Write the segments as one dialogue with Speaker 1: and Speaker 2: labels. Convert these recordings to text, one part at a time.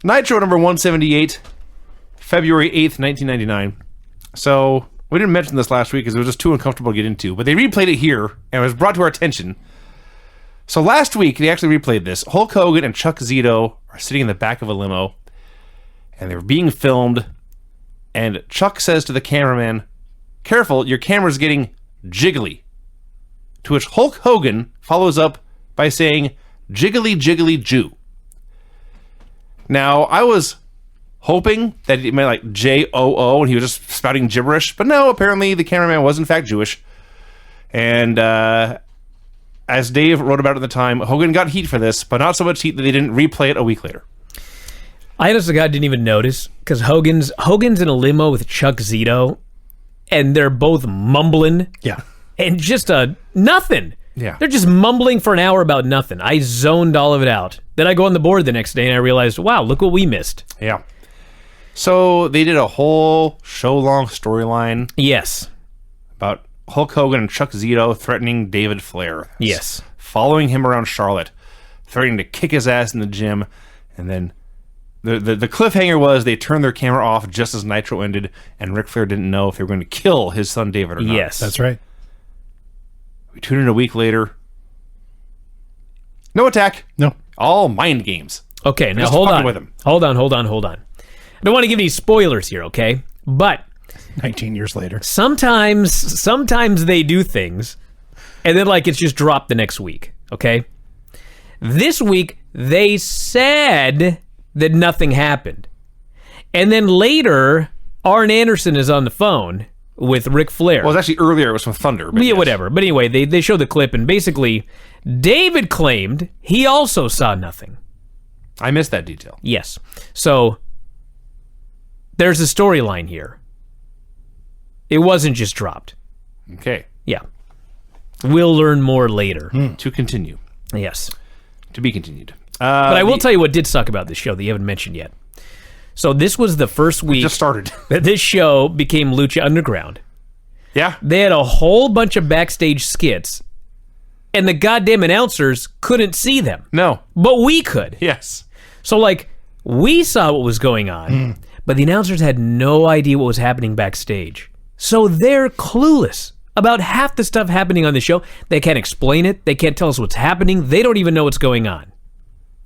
Speaker 1: Nitro number 178, February 8th, 1999. So, we didn't mention this last week because it was just too uncomfortable to get into, but they replayed it here, and it was brought to our attention. So last week, they actually replayed this. Hulk Hogan and Chuck Zito are sitting in the back of a limo, and they're being filmed, and Chuck says to the cameraman, "Careful, your camera's getting jiggly." To which Hulk Hogan follows up by saying, "Jiggly, jiggly, Jew." Now, I was hoping that it meant like J-O-O, and he was just spouting gibberish, but no, apparently the cameraman was in fact Jewish. And as Dave wrote about at the time, Hogan got heat for this, but not so much heat that they didn't replay it a week later.
Speaker 2: I honest to God didn't even notice, because Hogan's in a limo with Chuck Zito, and they're both mumbling.
Speaker 3: Yeah.
Speaker 2: And just nothing.
Speaker 1: Yeah.
Speaker 2: They're just mumbling for an hour about nothing. I zoned all of it out. Then I go on the board the next day and I realized, wow, look what we missed.
Speaker 1: Yeah. So they did a whole show-long storyline.
Speaker 2: Yes.
Speaker 1: About Hulk Hogan and Chuck Zito threatening David Flair.
Speaker 2: Yes.
Speaker 1: Following him around Charlotte, threatening to kick his ass in the gym, and then the cliffhanger was they turned their camera off just as Nitro ended, and Ric Flair didn't know if they were going to kill his son David or not.
Speaker 2: Yes.
Speaker 3: That's right.
Speaker 1: We tune in a week later. No attack.
Speaker 3: No.
Speaker 1: All mind games.
Speaker 2: Okay, now
Speaker 1: just
Speaker 2: hold
Speaker 1: fucking
Speaker 2: on.
Speaker 1: with him.
Speaker 2: Hold on. I don't want to give any spoilers here, okay? But
Speaker 3: 19 years later.
Speaker 2: sometimes they do things, and then like it's just dropped the next week, okay? This week, they said that nothing happened. And then later, Arn Anderson is on the phone with Ric Flair.
Speaker 1: Well, it was actually earlier. It was from Thunder. But
Speaker 2: yeah,
Speaker 1: yes.
Speaker 2: whatever. But anyway, they showed the clip, and basically, David claimed he also saw nothing.
Speaker 1: I missed that detail.
Speaker 2: Yes. So, there's a storyline here. It wasn't just dropped.
Speaker 1: Okay.
Speaker 2: Yeah. We'll learn more later.
Speaker 1: To continue.
Speaker 2: Yes.
Speaker 1: To be continued.
Speaker 2: But I will tell you what did suck about this show that you haven't mentioned yet. So this was the first week
Speaker 1: Just started.
Speaker 2: that this show became Lucha Underground.
Speaker 1: Yeah.
Speaker 2: They had a whole bunch of backstage skits, and the goddamn announcers couldn't see them.
Speaker 1: No.
Speaker 2: But we could.
Speaker 1: Yes.
Speaker 2: So, like, we saw what was going on, but the announcers had no idea what was happening backstage. So they're clueless about half the stuff happening on the show. They can't explain it. They can't tell us what's happening. They don't even know what's going on.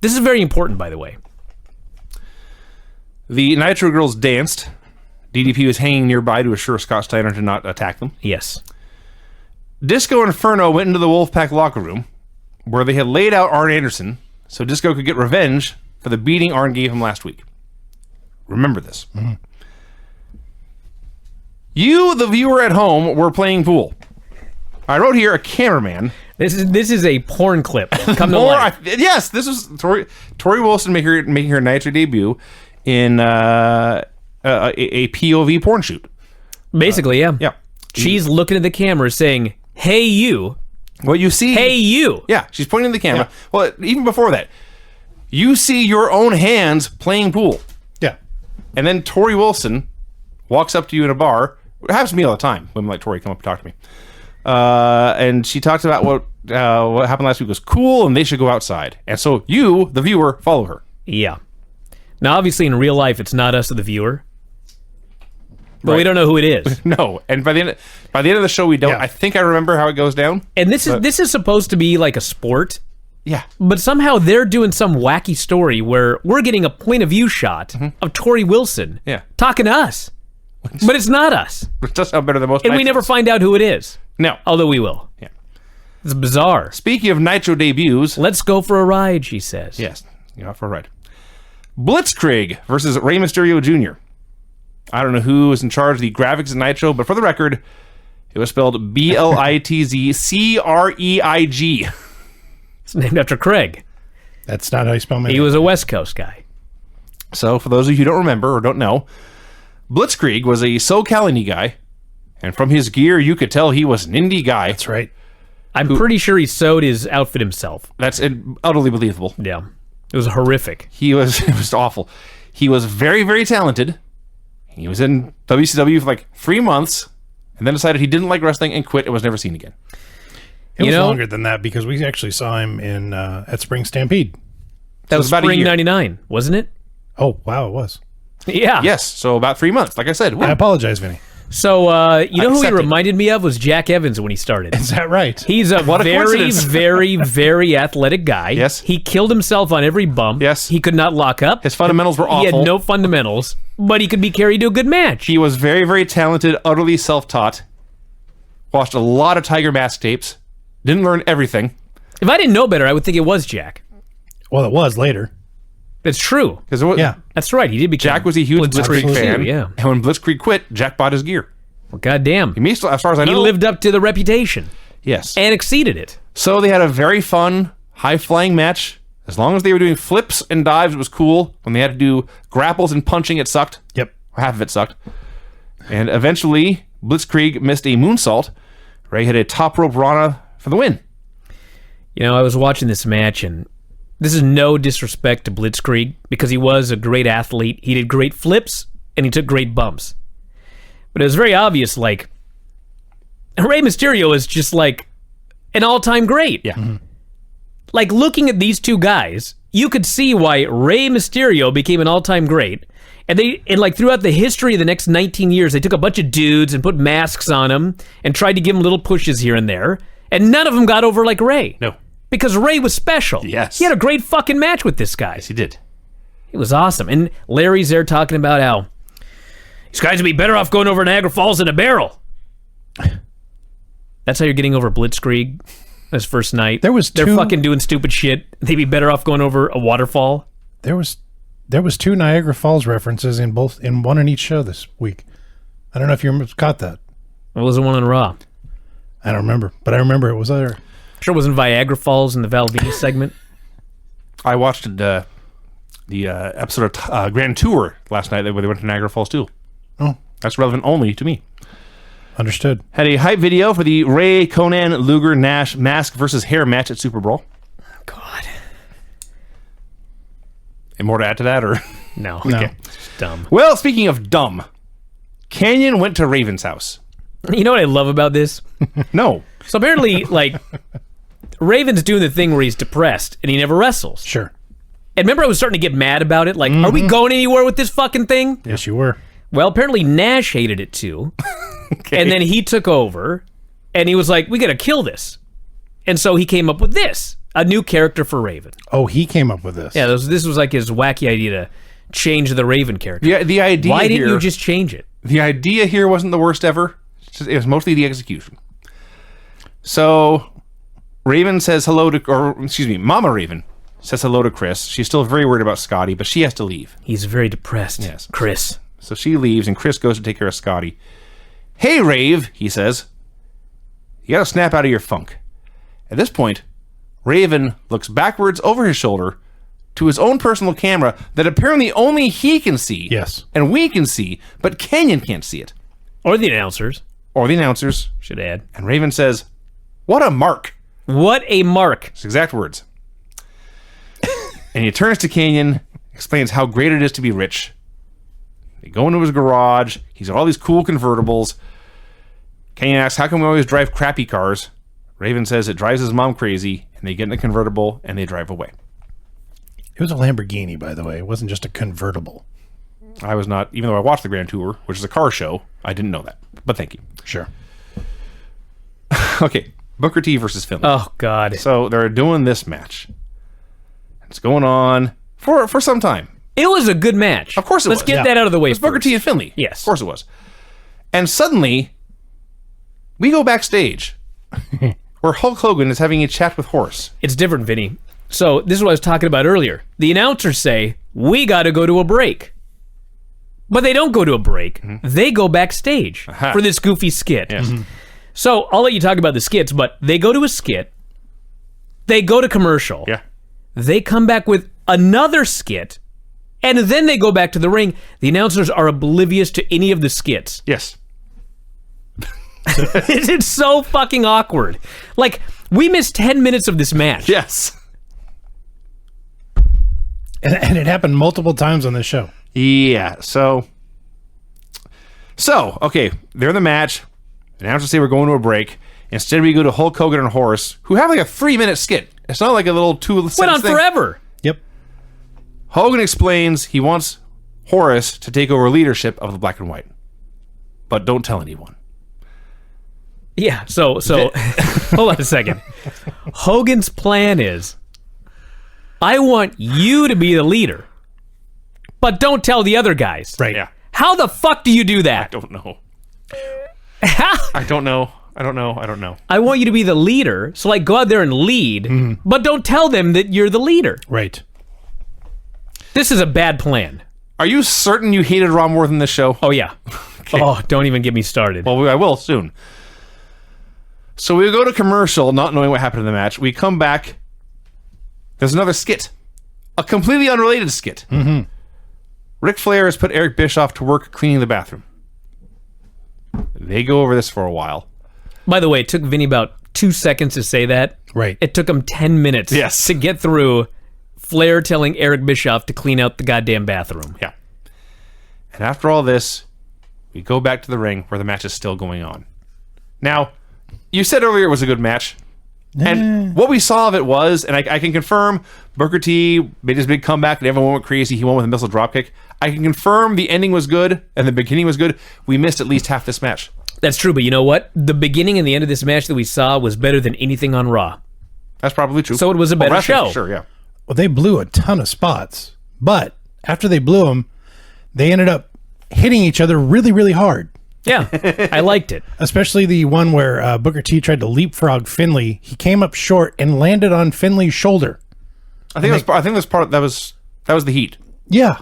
Speaker 2: This is very important, by the way.
Speaker 1: The Nitro girls danced. DDP was hanging nearby to assure Scott Steiner to not attack them.
Speaker 2: Yes.
Speaker 1: Disco Inferno went into the Wolfpack locker room, where they had laid out Arn Anderson so Disco could get revenge for the beating Arn gave him last week. Remember this. Mm-hmm. You, the viewer at home, were playing pool. I wrote here a cameraman.
Speaker 2: This is a porn clip. Come to life.
Speaker 1: Yes, this was Tori Wilson making her Nitro debut in a POV porn shoot.
Speaker 2: Basically, yeah.
Speaker 1: Yeah.
Speaker 2: She's looking at the camera saying, "Hey, you."
Speaker 1: What you see...
Speaker 2: Hey, you.
Speaker 1: Yeah, she's pointing at the camera.
Speaker 3: Yeah.
Speaker 1: Well, even before that, you see your own hands playing pool.
Speaker 3: Yeah.
Speaker 1: And then Tori Wilson walks up to you in a bar. It happens to me all the time. Women like Tori come up and talk to me. And she talks about what happened last week was cool and they should go outside. And so you, the viewer, follow her.
Speaker 2: Yeah. Now, obviously, in real life, it's not us, the viewer. But we
Speaker 1: Right.
Speaker 2: don't know who it is.
Speaker 1: No. And by the end of the show, we don't.
Speaker 3: Yeah.
Speaker 1: I think I remember how it goes down.
Speaker 2: And this is supposed to be like a sport,
Speaker 1: Yeah.
Speaker 2: but somehow they're doing some wacky story where we're getting a point of view shot of Tori Wilson
Speaker 1: Yeah.
Speaker 2: talking to us. But it's not us.
Speaker 1: It does sound better than most
Speaker 2: And we
Speaker 1: Nitros.
Speaker 2: never find out who it is.
Speaker 1: No.
Speaker 2: Although we will.
Speaker 1: Yeah.
Speaker 2: It's bizarre.
Speaker 1: Speaking of Nitro debuts.
Speaker 2: Let's go for a ride, she says.
Speaker 1: Yes. You're out for a ride. Blitzkrieg versus Rey Mysterio Jr. I don't know who was in charge of the graphics of Nitro, but for the record, it was spelled Blitzkreig.
Speaker 2: It's named after Craig.
Speaker 3: That's not how you spell my
Speaker 2: He
Speaker 3: name.
Speaker 2: was a West Coast guy.
Speaker 1: So, for those of you who don't remember or don't know, Blitzkrieg was a SoCal indie guy, and from his gear, you could tell he was an indie guy.
Speaker 3: That's right.
Speaker 2: I'm pretty sure he sewed his outfit himself.
Speaker 1: That's utterly believable.
Speaker 2: Yeah. It was horrific.
Speaker 1: It was awful. He was very, very talented. He was in WCW for like 3 months, and then decided he didn't like wrestling and quit and was never seen again.
Speaker 3: It was
Speaker 2: know-
Speaker 3: longer than that because we actually saw him in at Spring Stampede.
Speaker 2: That was
Speaker 1: about a
Speaker 2: spring
Speaker 1: year.
Speaker 2: '99, wasn't it?
Speaker 3: Oh, wow, it was.
Speaker 2: Yeah.
Speaker 1: Yes, so about 3 months. Like I said,
Speaker 3: I apologize, Vinny.
Speaker 2: So, you know who he
Speaker 1: accept it.
Speaker 2: reminded me of was Jack Evans when he started.
Speaker 3: Is that right?
Speaker 2: He's a
Speaker 1: What a
Speaker 2: very,
Speaker 1: coincidence.
Speaker 2: very, very athletic guy.
Speaker 1: Yes.
Speaker 2: He killed himself on every bump.
Speaker 1: Yes.
Speaker 2: He could not lock up.
Speaker 1: his fundamentals were
Speaker 2: He
Speaker 1: awful.
Speaker 2: had no fundamentals, but he could be carried to a good match.
Speaker 1: He was very, very talented, utterly self-taught. Watched a lot of Tiger Mask tapes. Didn't learn everything.
Speaker 2: If I didn't know better, I would think it was Jack.
Speaker 3: Well, it was later.
Speaker 2: That's true.
Speaker 1: Because
Speaker 3: Yeah.
Speaker 2: That's right. He did become
Speaker 1: Jack was a huge Blitzkrieg
Speaker 3: Absolutely.
Speaker 1: fan.
Speaker 2: Yeah.
Speaker 1: And when Blitzkrieg quit, Jack bought his gear.
Speaker 2: Well, goddamn.
Speaker 1: He still, as far as I know.
Speaker 2: He lived up to the reputation
Speaker 1: Yes.
Speaker 2: and exceeded it.
Speaker 1: So they had a very fun, high-flying match. As long as they were doing flips and dives, it was cool. When they had to do grapples and punching, it sucked.
Speaker 3: Yep.
Speaker 1: Or half of it sucked. And eventually, Blitzkrieg missed a moonsault. Ray hit a top rope Rana for the win.
Speaker 2: You know, I was watching this match, and this is no disrespect to Blitzkrieg because he was a great athlete. He did great flips, and he took great bumps. But it was very obvious, like, Rey Mysterio is just like an all-time great.
Speaker 1: Yeah.
Speaker 2: Like, looking at these two guys, you could see why Rey Mysterio became an all-time great. And like throughout the history of the next 19 years, they took a bunch of dudes and put masks on them and tried to give them little pushes here and there. And none of them got over like Ray.
Speaker 1: No.
Speaker 2: Because Ray was special.
Speaker 1: Yes.
Speaker 2: He had a great fucking match with this guy.
Speaker 1: Yes, he did.
Speaker 2: It was awesome. And Larry's there talking about how these guys would be better off going over Niagara Falls in a barrel. That's how you're getting over Blitzkrieg his first night.
Speaker 3: There was
Speaker 2: They're
Speaker 3: two-
Speaker 2: fucking doing stupid shit. They'd be better off going over a waterfall.
Speaker 3: There was 2 Niagara Falls references in one in each show this week. I don't know if you caught that.
Speaker 2: It wasn't one on Raw.
Speaker 3: I don't remember, but I remember it was there.
Speaker 2: Sure wasn't Viagra Falls in the Val Venus segment.
Speaker 1: I watched the episode of Grand Tour last night where they went to Niagara Falls too.
Speaker 3: Oh,
Speaker 1: That's relevant only to me.
Speaker 3: understood.
Speaker 1: Had a hype video for the Ray, Conan, Luger, Nash mask versus hair match at SuperBrawl.
Speaker 2: God.
Speaker 1: And more to add to that, or?
Speaker 2: No.
Speaker 3: No.
Speaker 2: It's dumb.
Speaker 1: Well, speaking of dumb, Canyon went to Raven's house.
Speaker 2: You know what I love about this?
Speaker 1: No.
Speaker 2: So apparently, like, Raven's doing the thing where he's depressed and he never wrestles.
Speaker 3: Sure.
Speaker 2: And remember I was starting to get mad about it? Like, are we going anywhere with this fucking thing?
Speaker 3: Yes, you were.
Speaker 2: Well, apparently Nash hated it too.
Speaker 1: Okay.
Speaker 2: And then he took over and he was like, we gotta kill this. And so he came up with this, a new character for Raven.
Speaker 3: Oh, he came up with this.
Speaker 2: Yeah, this was like his wacky idea to change the Raven character.
Speaker 1: The idea
Speaker 2: Why didn't
Speaker 1: here,
Speaker 2: you just change it?
Speaker 1: The idea here wasn't the worst ever. It was mostly the execution. So, Raven says hello to, or excuse me, Mama Raven says hello to Chris. She's still very worried about Scotty, but she has to leave.
Speaker 2: He's very depressed.
Speaker 1: Yes.
Speaker 2: Chris.
Speaker 1: So she leaves, and Chris goes to take care of Scotty. Hey, Rave, he says. You gotta snap out of your funk. At this point, Raven looks backwards over his shoulder to his own personal camera that apparently only he can see.
Speaker 3: Yes.
Speaker 1: And we can see, but Canyon can't see it.
Speaker 2: Or the announcers,
Speaker 1: Or the announcers.
Speaker 2: should add.
Speaker 1: And Raven says, "What a mark."
Speaker 2: What a mark.
Speaker 1: His exact words. And he turns to Canyon, explains how great it is to be rich. They go into his garage. He's got all these cool convertibles. Canyon asks, how come we always drive crappy cars? Raven says it drives his mom crazy, and they get in a convertible, and they drive away.
Speaker 3: It was a Lamborghini, by the way. It wasn't just a convertible.
Speaker 1: I was not, even though I watched the Grand Tour, which is a car show, I didn't know that. But thank you.
Speaker 3: Sure.
Speaker 1: Okay, Booker T versus Finlay.
Speaker 2: Oh, God.
Speaker 1: So they're doing this match. It's going on for some time.
Speaker 2: It was a good match.
Speaker 1: Of course it
Speaker 2: Let's
Speaker 1: was.
Speaker 2: get
Speaker 3: Yeah.
Speaker 2: that out of the way
Speaker 1: It's Booker
Speaker 2: first.
Speaker 1: T and Finlay.
Speaker 2: Yes.
Speaker 1: Of course it was. And suddenly, we go backstage where Hulk Hogan is having a chat with Horace.
Speaker 2: It's different, Vinny. So this is what I was talking about earlier. The announcers say, we got to go to a break. But they don't go to a break. They go backstage for this goofy skit.
Speaker 1: Yes.
Speaker 2: So I'll let you talk about the skits, but they go to a skit. They go to commercial.
Speaker 1: Yeah.
Speaker 2: They come back with another skit. And then they go back to the ring. The announcers are oblivious to any of the skits.
Speaker 1: Yes.
Speaker 2: It's so fucking awkward. Like, we missed 10 minutes of this match.
Speaker 1: Yes.
Speaker 3: And it happened multiple times on this show.
Speaker 1: Yeah. So, okay, they're in the match. Announcers say we're going to a break. Instead, we go to Hulk Hogan and Horace, who have like a 3-minute skit. It's not like a little 2
Speaker 2: Went on
Speaker 1: thing.
Speaker 2: forever.
Speaker 3: Yep.
Speaker 1: Hogan explains he wants Horace to take over leadership of the Black and White. But don't tell anyone.
Speaker 2: Yeah, so hold on a second. Hogan's plan is, I want you to be the leader, but don't tell the other guys.
Speaker 3: Right.
Speaker 1: Yeah.
Speaker 2: How the fuck do you do that?
Speaker 1: I don't know.
Speaker 2: How?
Speaker 1: I don't know.
Speaker 2: I want you to be the leader, so like go out there and lead, but don't tell them that you're the leader.
Speaker 3: Right.
Speaker 2: This is a bad plan.
Speaker 1: Are you certain you hated Raw more than this show?
Speaker 2: Oh yeah. Oh, don't even get me started.
Speaker 1: Well, I will soon. So we go to commercial, not knowing what happened in the match. We come back. There's another skit. A completely unrelated skit. Mm-hmm. Ric Flair has put Eric Bischoff to work cleaning the bathroom. They go over this for a while.
Speaker 2: By the way, it took Vinny about 2 seconds to say that.
Speaker 3: Right.
Speaker 2: It took him 10 minutes to get through Flair telling Eric Bischoff to clean out the goddamn bathroom.
Speaker 1: Yeah. And after all this, we go back to the ring where the match is still going on. Now, you said earlier it was a good match. And what we saw of it was, and I can confirm, Booker T made his big comeback and everyone went crazy. He won with a missile dropkick. I can confirm the ending was good and the beginning was good. We missed at least half this match.
Speaker 2: That's true, but you know what? The beginning and the end of this match that we saw was better than anything on Raw.
Speaker 1: That's probably true.
Speaker 2: So it was a better
Speaker 1: wrestling,
Speaker 2: show.
Speaker 1: for sure, yeah.
Speaker 3: Well, they blew a ton of spots, but after they blew them, they ended up hitting each other really, really hard.
Speaker 2: Yeah, I liked it.
Speaker 3: Especially the one where Booker T tried to leapfrog Finlay. He came up short and landed on Finlay's shoulder.
Speaker 1: I think that was the heat.
Speaker 3: Yeah.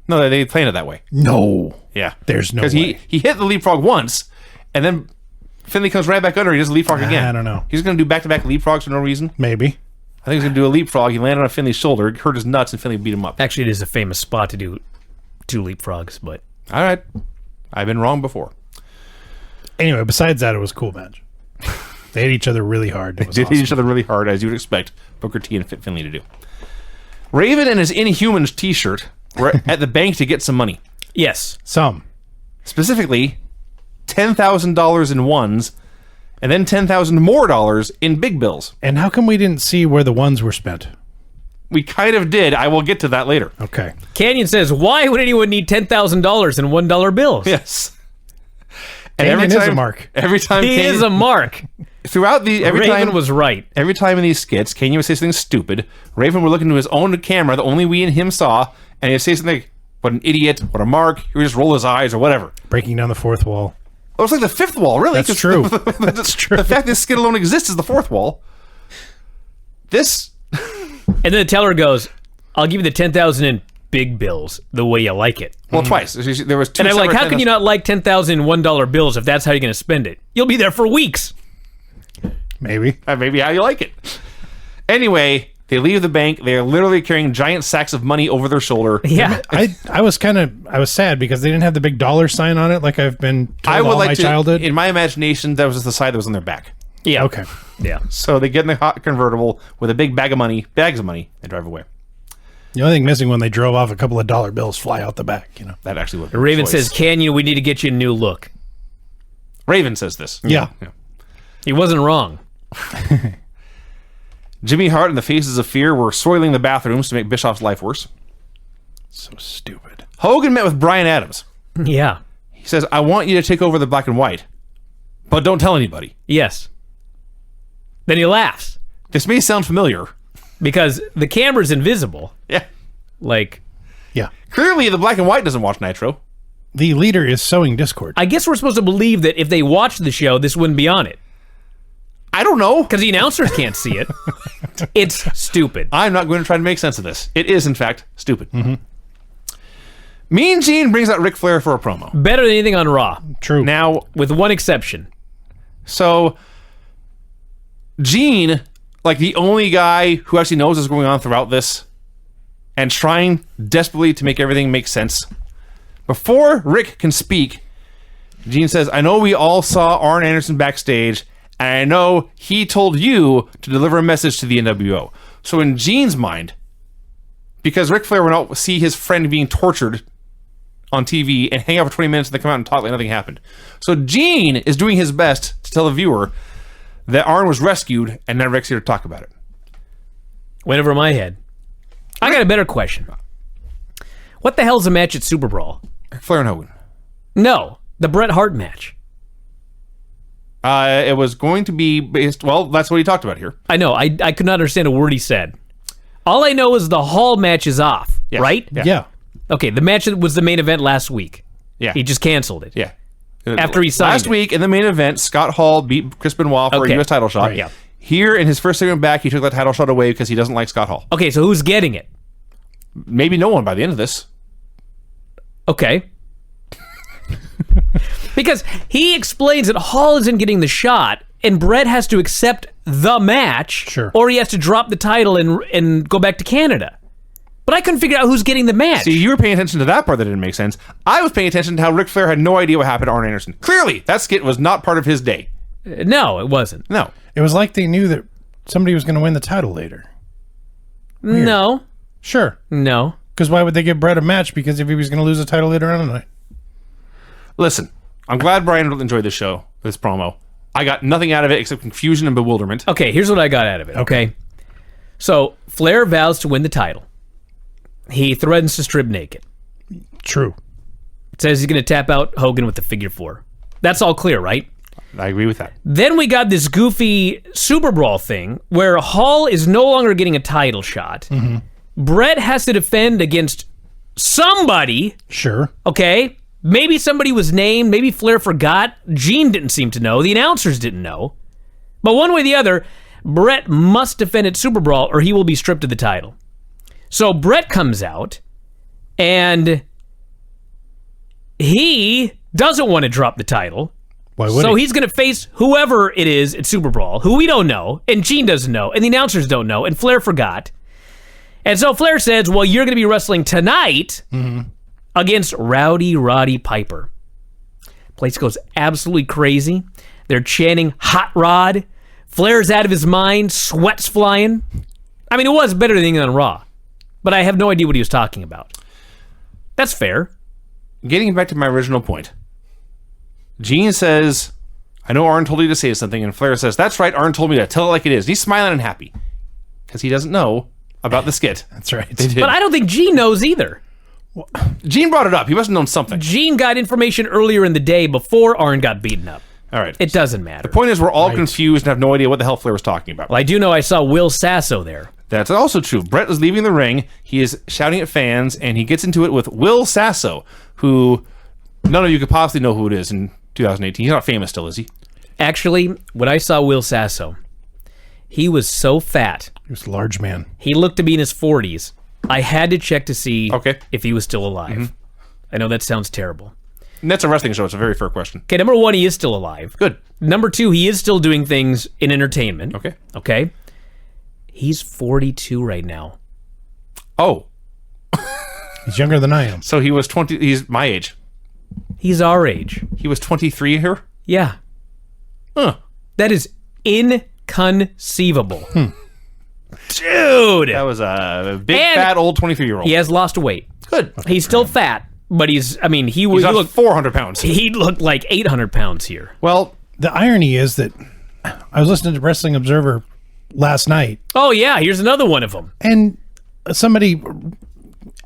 Speaker 1: No, they planned it that way.
Speaker 3: No.
Speaker 1: Yeah.
Speaker 3: There's no
Speaker 1: way. Because he hit the leapfrog once, and then Finlay comes right back under. He does a leapfrog again.
Speaker 3: I don't know.
Speaker 1: He's going to do back-to-back leapfrogs for no reason.
Speaker 3: Maybe.
Speaker 1: I think he's going to do a leapfrog. He landed on Finlay's shoulder, hurt his nuts, and Finlay beat him up.
Speaker 2: Actually, it is a famous spot to do 2 leapfrogs, but...
Speaker 1: All right. I've been wrong before.
Speaker 3: Anyway, besides that, it was a cool match. They hit each other really hard.
Speaker 1: They did hit each other really hard, as you would expect Booker T and Finlay to do. Raven and his Inhumans t-shirt were at the bank to get some money.
Speaker 2: Yes.
Speaker 3: Some.
Speaker 1: Specifically, $10,000 in ones, and then $10,000 more in big bills.
Speaker 3: And how come we didn't see where the ones were spent?
Speaker 1: We kind of did. I will get to that later.
Speaker 3: Okay.
Speaker 2: Canyon says, why would anyone need $10,000 in $1 bills?
Speaker 1: Yes. And
Speaker 3: Canyon is a mark.
Speaker 1: Every time
Speaker 2: He is a mark.
Speaker 1: throughout the
Speaker 2: Raven was right.
Speaker 1: Every time in these skits, Canyon would say something stupid. Raven would look into his own camera that only we and him saw, and he'd say something like, "What an idiot! What a mark!" He would just roll his eyes or whatever.
Speaker 3: Breaking down the fourth wall.
Speaker 1: Oh, it's like the fifth wall, really.
Speaker 3: That's true.
Speaker 1: That's true. The fact this skit alone exists is the fourth wall. This.
Speaker 2: And then the teller goes, I'll give you the 10,000 in big bills the way you like it.
Speaker 1: Well, twice. There was two.
Speaker 2: And I'm like,
Speaker 1: separate
Speaker 2: how can you not like 10,000 in $1 bills if that's how you're going to spend it? You'll be there for weeks.
Speaker 3: Maybe.
Speaker 1: Maybe how you like it. Anyway, they leave the bank. They are literally carrying giant sacks of money over their shoulder.
Speaker 2: Yeah.
Speaker 3: I was sad because they didn't have the big dollar sign on it like I've been told all my childhood.
Speaker 1: In my imagination, that was just the side that was on their back.
Speaker 2: Yeah.
Speaker 3: Okay.
Speaker 2: Yeah.
Speaker 1: So they get in the hot convertible with a big bags of money, and drive away.
Speaker 3: The only thing missing when they drove off, a couple of dollar bills fly out the back.
Speaker 1: That actually would.
Speaker 2: Raven says, Canyon, we need to get you a new look.
Speaker 1: Raven says this.
Speaker 3: Yeah.
Speaker 2: He wasn't wrong.
Speaker 1: Jimmy Hart and the Faces of Fear were soiling the bathrooms to make Bischoff's life worse.
Speaker 3: So stupid.
Speaker 1: Hogan met with Bryan Adams.
Speaker 2: Yeah.
Speaker 1: He says, I want you to take over the Black and White, but don't tell anybody.
Speaker 2: Yes. Then he laughs.
Speaker 1: This may sound familiar.
Speaker 2: Because the camera's invisible.
Speaker 1: Yeah.
Speaker 2: Like,
Speaker 3: Yeah.
Speaker 1: Clearly, the Black and White doesn't watch Nitro.
Speaker 3: The leader is sowing discord.
Speaker 2: I guess we're supposed to believe that if they watched the show, this wouldn't be on it.
Speaker 1: I don't know.
Speaker 2: Because the announcers can't see it. It's stupid.
Speaker 1: I'm not going to try to make sense of this. It is, in fact, stupid. Mm-hmm. Mean Gene brings out Ric Flair for a promo.
Speaker 2: Better than anything on Raw.
Speaker 3: True.
Speaker 1: Now,
Speaker 2: With one exception.
Speaker 1: so, Gene, like the only guy who actually knows what's going on throughout this and trying desperately to make everything make sense. Before Rick can speak, Gene says, I know we all saw Arn Anderson backstage, and I know he told you to deliver a message to the NWO. So in Gene's mind, because Ric Flair would not see his friend being tortured on TV and hang out for 20 minutes and then come out and talk like nothing happened. So Gene is doing his best to tell the viewer that Arn was rescued and now Rick's here to talk about it.
Speaker 2: Went over my head. I got a better question. What the hell's a match at SuperBrawl?
Speaker 1: Flair and Hogan.
Speaker 2: No, the Bret Hart match.
Speaker 1: It was going to be based... Well, that's what he talked about here.
Speaker 2: I know. I could not understand a word he said. All I know is the Hall match is off,
Speaker 1: Yes.
Speaker 2: right?
Speaker 3: Yeah.
Speaker 2: Okay, the match that was the main event last week.
Speaker 1: Yeah.
Speaker 2: He just canceled it.
Speaker 1: Yeah.
Speaker 2: After he signed
Speaker 1: Last
Speaker 2: it.
Speaker 1: week, in the main event, Scott Hall beat Chris Benoit for a
Speaker 2: Okay.
Speaker 1: U.S. title shot.
Speaker 2: Right. Yeah.
Speaker 1: Here, in his first segment back, he took that title shot away because he doesn't like Scott Hall.
Speaker 2: Okay, so who's getting it?
Speaker 1: Maybe no one by the end of this.
Speaker 2: Okay. Because he explains that Hall isn't getting the shot, and Bret has to accept the match,
Speaker 3: Sure.
Speaker 2: or he has to drop the title and go back to Canada. But I couldn't figure out who's getting the match.
Speaker 1: See, you were paying attention to that part that didn't make sense. I was paying attention to how Ric Flair had no idea what happened to Arn Anderson. Clearly, that skit was not part of his day.
Speaker 2: No, it wasn't.
Speaker 1: No.
Speaker 3: It was like they knew that somebody was going to win the title later.
Speaker 2: No.
Speaker 3: Sure.
Speaker 2: No.
Speaker 3: Because why would they give Bret a match? Because if he was going to lose the title later on in the night.
Speaker 1: Listen, I'm glad Brian enjoyed this show, this promo. I got nothing out of it except confusion and bewilderment.
Speaker 2: Okay, here's what I got out of it, okay? So, Flair vows to win the title. He threatens to strip naked.
Speaker 3: True.
Speaker 2: Says he's going to tap out Hogan with the figure 4. That's all clear, right?
Speaker 1: I agree with that.
Speaker 2: Then we got this goofy SuperBrawl thing where Hall is no longer getting a title shot. Bret has to defend against somebody,
Speaker 3: Sure.
Speaker 2: okay? Maybe somebody was named. Maybe Flair forgot. Gene didn't seem to know. The announcers didn't know. But one way or the other, Bret must defend at SuperBrawl or he will be stripped of the title. So Bret comes out and he doesn't want to drop the title.
Speaker 3: Why would
Speaker 2: So
Speaker 3: he?
Speaker 2: he's going to face whoever it is at SuperBrawl, who we don't know, and Gene doesn't know, and the announcers don't know, and Flair forgot. And so Flair says, well, you're going to be wrestling tonight against Roddy Piper. Place goes absolutely crazy. They're chanting Hot Rod. Flair's out of his mind, sweat's flying. I mean, it was better than on Raw, but I have no idea what he was talking about. That's fair.
Speaker 1: Getting back to my original point. Gene says, I know Arn told you to say something, and Flair says, that's right, Arn told me to tell it like it is. And he's smiling and happy because he doesn't know about the skit.
Speaker 3: That's right.
Speaker 1: They did.
Speaker 2: But I don't think Gene knows either.
Speaker 1: Gene brought it up. He must have known something.
Speaker 2: Gene got information earlier in the day before Arn got beaten up.
Speaker 1: All right.
Speaker 2: It doesn't matter.
Speaker 1: The point is, we're all confused and have no idea what the hell Flair was talking about.
Speaker 2: Well, I do know I saw Will Sasso there.
Speaker 1: That's also true. Bret is leaving the ring. He is shouting at fans, and he gets into it with Will Sasso, who none of you could possibly know who it is in 2018. He's not famous still, is he?
Speaker 2: Actually, when I saw Will Sasso, he was so fat.
Speaker 3: He was a large man.
Speaker 2: He looked to be in his 40s. I had to check to see if he was still alive. I know that sounds terrible.
Speaker 1: And that's a wrestling show. It's a very fair question.
Speaker 2: Okay, number 1, he is still alive.
Speaker 1: Good.
Speaker 2: Number 2, he is still doing things in entertainment.
Speaker 1: Okay.
Speaker 2: Okay? He's 42 right now.
Speaker 1: Oh,
Speaker 3: He's younger than I am.
Speaker 1: so he was 20. He's my age.
Speaker 2: He's our age.
Speaker 1: He was 23 here?
Speaker 2: Yeah.
Speaker 1: Huh.
Speaker 2: That is inconceivable. Dude!
Speaker 1: That was a big,
Speaker 2: And
Speaker 1: fat, old 23-year-old.
Speaker 2: He has lost weight.
Speaker 1: Good.
Speaker 2: He's still fat, but he
Speaker 1: He's not
Speaker 2: looked
Speaker 1: 400 pounds.
Speaker 2: he looked like 800 pounds here.
Speaker 1: Well,
Speaker 3: The irony is that I was listening to Wrestling Observer last night,
Speaker 2: Oh yeah, here's another one of them.
Speaker 3: and somebody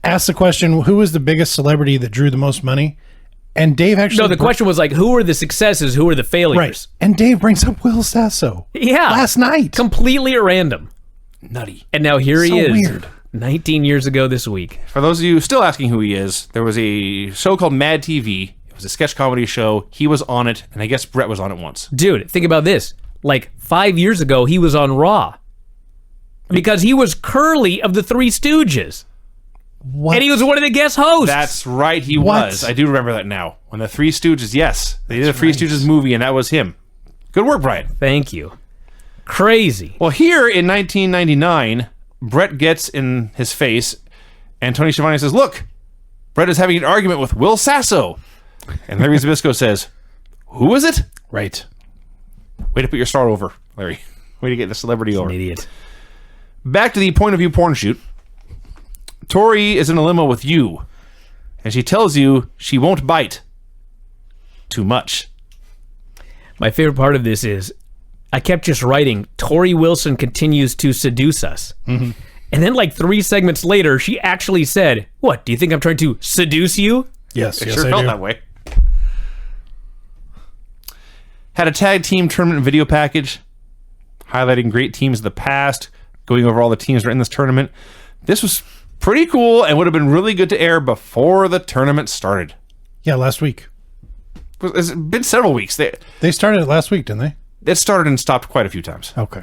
Speaker 3: asked the question, who was the biggest celebrity that drew the most money? And Dave actually...
Speaker 2: No, the question was like, who are the successes, who are the failures?
Speaker 3: Right. And Dave brings up Will Sasso.
Speaker 2: Yeah.
Speaker 3: Last night.
Speaker 2: Completely at random.
Speaker 1: nutty.
Speaker 2: And now here he
Speaker 3: So
Speaker 2: is.
Speaker 3: weird.
Speaker 2: 19 years ago this week.
Speaker 1: For those of you still asking who he is, there was a show called Mad TV. It was a sketch comedy show. He was on it, and I guess Bret was on it once.
Speaker 2: Dude, think about this. Like 5 years ago, he was on Raw. Because he was Curly of the Three Stooges.
Speaker 3: What?
Speaker 2: And he was one of the guest hosts.
Speaker 1: That's right, he
Speaker 3: What?
Speaker 1: was. I do remember that now. When the Three Stooges, yes. They did a Three Stooges movie, and that was him. Good work, Brian.
Speaker 2: Thank you. Crazy.
Speaker 1: Well, here in 1999, Bret gets in his face, and Tony Schiavone says, look, Bret is having an argument with Will Sasso. And Larry Zbyszko says, who is it?
Speaker 3: Right.
Speaker 1: Way to put your star over, Larry. Way to get the celebrity over.
Speaker 2: An idiot.
Speaker 1: Back to the point of view porn shoot. Tori is in a limo with you, and she tells you she won't bite too much.
Speaker 2: My favorite part of this is I kept just writing, Tori Wilson continues to seduce us. Mm-hmm. And then like 3 segments later, she actually said, "What, do you think I'm trying to seduce you?"
Speaker 3: Yes,
Speaker 1: It
Speaker 3: yes,
Speaker 1: sure
Speaker 3: I
Speaker 1: felt
Speaker 3: do.
Speaker 1: that way. Had a tag team tournament video package highlighting great teams of the past, going over all the teams that are in this tournament. This was pretty cool and would have been really good to air before the tournament started.
Speaker 3: Yeah, last week.
Speaker 1: It's been several weeks.
Speaker 3: They started it last week, didn't they?
Speaker 1: It started and stopped quite a few times.
Speaker 3: Okay.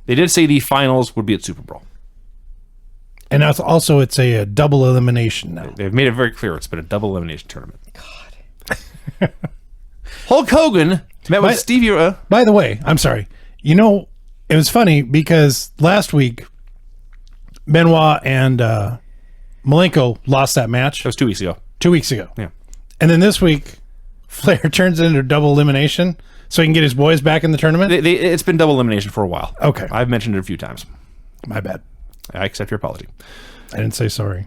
Speaker 1: They did say the finals would be at SuperBrawl.
Speaker 3: And that's also, it's a double elimination now.
Speaker 1: They've made it very clear it's been a double elimination tournament. God. Hulk Hogan met with Stevie.
Speaker 3: By the way, I'm sorry. You know, it was funny because last week, Benoit and Malenko lost that match
Speaker 1: That was 2 weeks ago.
Speaker 3: 2 weeks ago.
Speaker 1: Yeah.
Speaker 3: And then this week, Flair turns it into a double elimination so he can get his boys back in the tournament.
Speaker 1: It's been double elimination for a while.
Speaker 3: Okay.
Speaker 1: I've mentioned it a few times.
Speaker 3: My bad.
Speaker 1: I accept your apology.
Speaker 3: I didn't say sorry.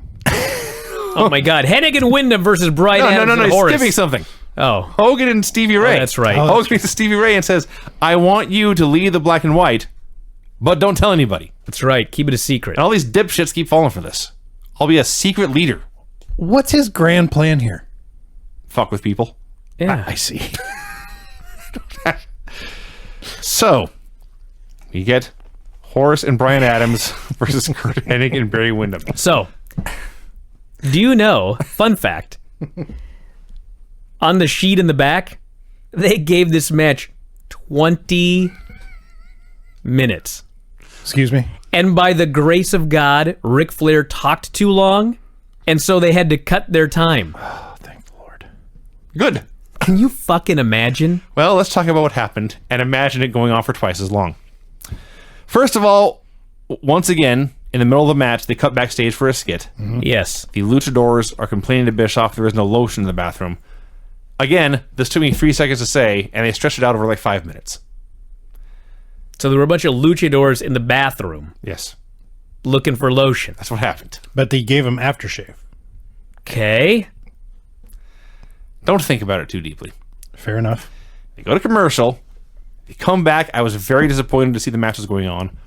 Speaker 2: Oh my God. Hennig and Wyndham versus Brian Adams
Speaker 1: No,
Speaker 2: and
Speaker 1: he's
Speaker 2: Horace.
Speaker 1: skipping something.
Speaker 2: Oh.
Speaker 1: Hogan and Stevie Ray.
Speaker 2: that's right.
Speaker 3: Oh,
Speaker 1: Hogan meets Stevie Ray and says, "I want you to lead the black and white, but don't tell anybody."
Speaker 2: That's right. Keep it a secret.
Speaker 1: And all these dipshits keep falling for this. I'll be a secret leader.
Speaker 3: What's his grand plan here?
Speaker 1: Fuck with people.
Speaker 2: Yeah.
Speaker 3: I see.
Speaker 1: So, we get Horace and Brian Adams versus Kurt Hennig and Barry Windham.
Speaker 2: So, do you know, fun fact, on the sheet in the back, they gave this match 20 minutes.
Speaker 3: Excuse me?
Speaker 2: And by the grace of God, Ric Flair talked too long, and so they had to cut their time.
Speaker 3: Oh, thank the Lord.
Speaker 1: Good.
Speaker 2: Can you fucking imagine?
Speaker 1: Well, let's talk about what happened and imagine it going on for twice as long. First of all, once again, in the middle of the match, they cut backstage for a skit.
Speaker 2: Yes.
Speaker 1: The luchadors are complaining to Bischoff there is no lotion in the bathroom. Again, this took me 3 seconds to say, and they stretched it out over like 5 minutes.
Speaker 2: So there were a bunch of luchadors in the bathroom
Speaker 1: Yes,
Speaker 2: looking for lotion.
Speaker 1: that's what happened.
Speaker 3: But they gave him aftershave.
Speaker 2: Okay.
Speaker 1: Don't think about it too deeply.
Speaker 3: Fair enough.
Speaker 1: They go to commercial. They come back. I was very disappointed to see the matches going on.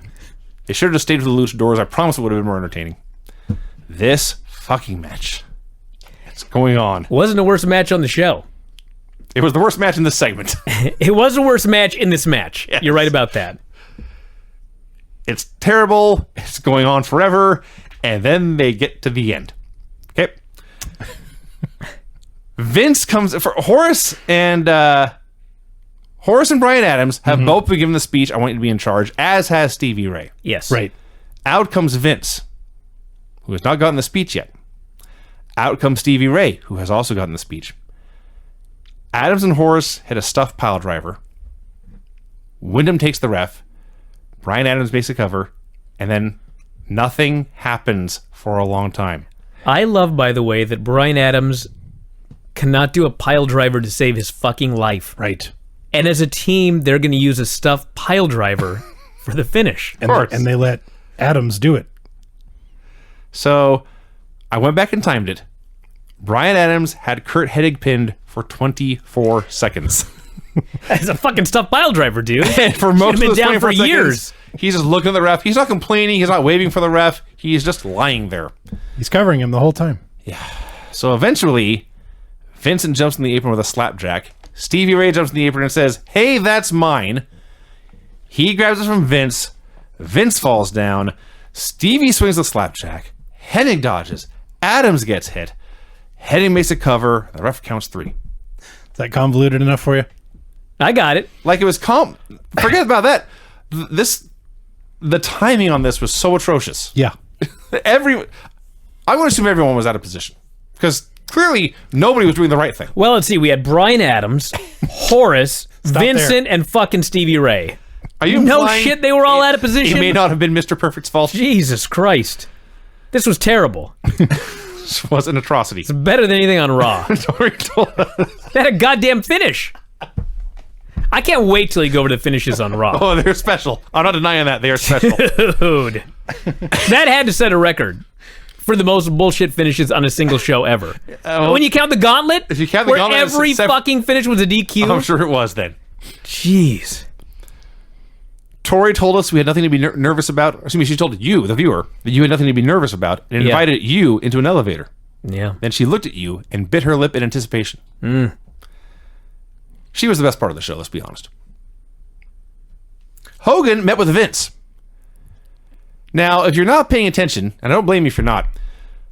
Speaker 1: They should have just stayed with the luchadors. I promise it would have been more entertaining. This fucking match. It's going on.
Speaker 2: Wasn't the worst match on the show.
Speaker 1: It was the worst match in this segment.
Speaker 2: It was the worst match in this match.
Speaker 1: Yes.
Speaker 2: You're right about that.
Speaker 1: It's terrible. It's going on forever. And then they get to the end. Okay. Vince comes for Horace and Brian Adams have both been given the speech, "I want you to be in charge," as has Stevie Ray.
Speaker 2: Yes.
Speaker 3: Right.
Speaker 1: Out comes Vince, who has not gotten the speech yet. Out comes Stevie Ray, who has also gotten the speech. Adams and Horace hit a stuffed pile driver. Wyndham takes the ref. Brian Adams makes a cover. And then nothing happens for a long time.
Speaker 2: I love, by the way, that Brian Adams cannot do a pile driver to save his fucking life.
Speaker 3: Right.
Speaker 2: And as a team, they're going to use a stuffed pile driver for the finish.
Speaker 3: And they let Adams do it.
Speaker 1: So I went back and timed it. Brian Adams had Kurt Hennig pinned for 24 seconds.
Speaker 2: As a fucking stuffed pile driver, dude.
Speaker 1: And for most of
Speaker 2: been
Speaker 1: those
Speaker 2: down
Speaker 1: 24
Speaker 2: for
Speaker 1: seconds,
Speaker 2: years.
Speaker 1: he's just looking at the ref. He's not complaining. He's not waving for the ref. He's just lying there.
Speaker 3: He's covering him the whole time.
Speaker 1: So eventually, Vincent jumps in the apron with a slapjack. Stevie Ray jumps in the apron and says, "Hey, that's mine." He grabs it from Vince. Vince falls down. Stevie swings the slapjack. Hennig dodges. Adams gets hit. Hennig makes a cover. The ref counts 3.
Speaker 3: Is that convoluted enough for you?
Speaker 2: I got it.
Speaker 1: Like it was forget about that. The timing on this was so atrocious.
Speaker 3: Yeah.
Speaker 1: I'm going to assume everyone was out of position because clearly nobody was doing the right thing.
Speaker 2: Well, let's see. We had Brian Adams, Horace, Vincent, and fucking Stevie Ray.
Speaker 1: Are you
Speaker 2: No
Speaker 1: implying
Speaker 2: shit, they were all out of position?
Speaker 1: It may not have been Mr. Perfect's fault.
Speaker 2: Jesus Christ. This was terrible.
Speaker 1: This was an atrocity.
Speaker 2: Better than anything on Raw.
Speaker 1: Tori told us.
Speaker 2: They had a goddamn finish. I can't wait till you go over to the finishes on Raw.
Speaker 1: Oh, they're special. I'm not denying that. They are special.
Speaker 2: Dude. That had to set a record for the most bullshit finishes on a single show ever. When you count the gauntlet,
Speaker 1: If you count the
Speaker 2: where
Speaker 1: gauntlet, it's
Speaker 2: every
Speaker 1: seven-
Speaker 2: fucking finish was a DQ.
Speaker 1: I'm sure it was then.
Speaker 2: Jeez.
Speaker 1: Tori told us we had nothing to be nervous about. Excuse me, she told you, the viewer, that you had nothing to be nervous about and invited you into an elevator.
Speaker 2: Yeah.
Speaker 1: Then she looked at you and bit her lip in anticipation. She was the best part of the show, let's be honest. Hogan met with Vince. Now, if you're not paying attention, and I don't blame you for not,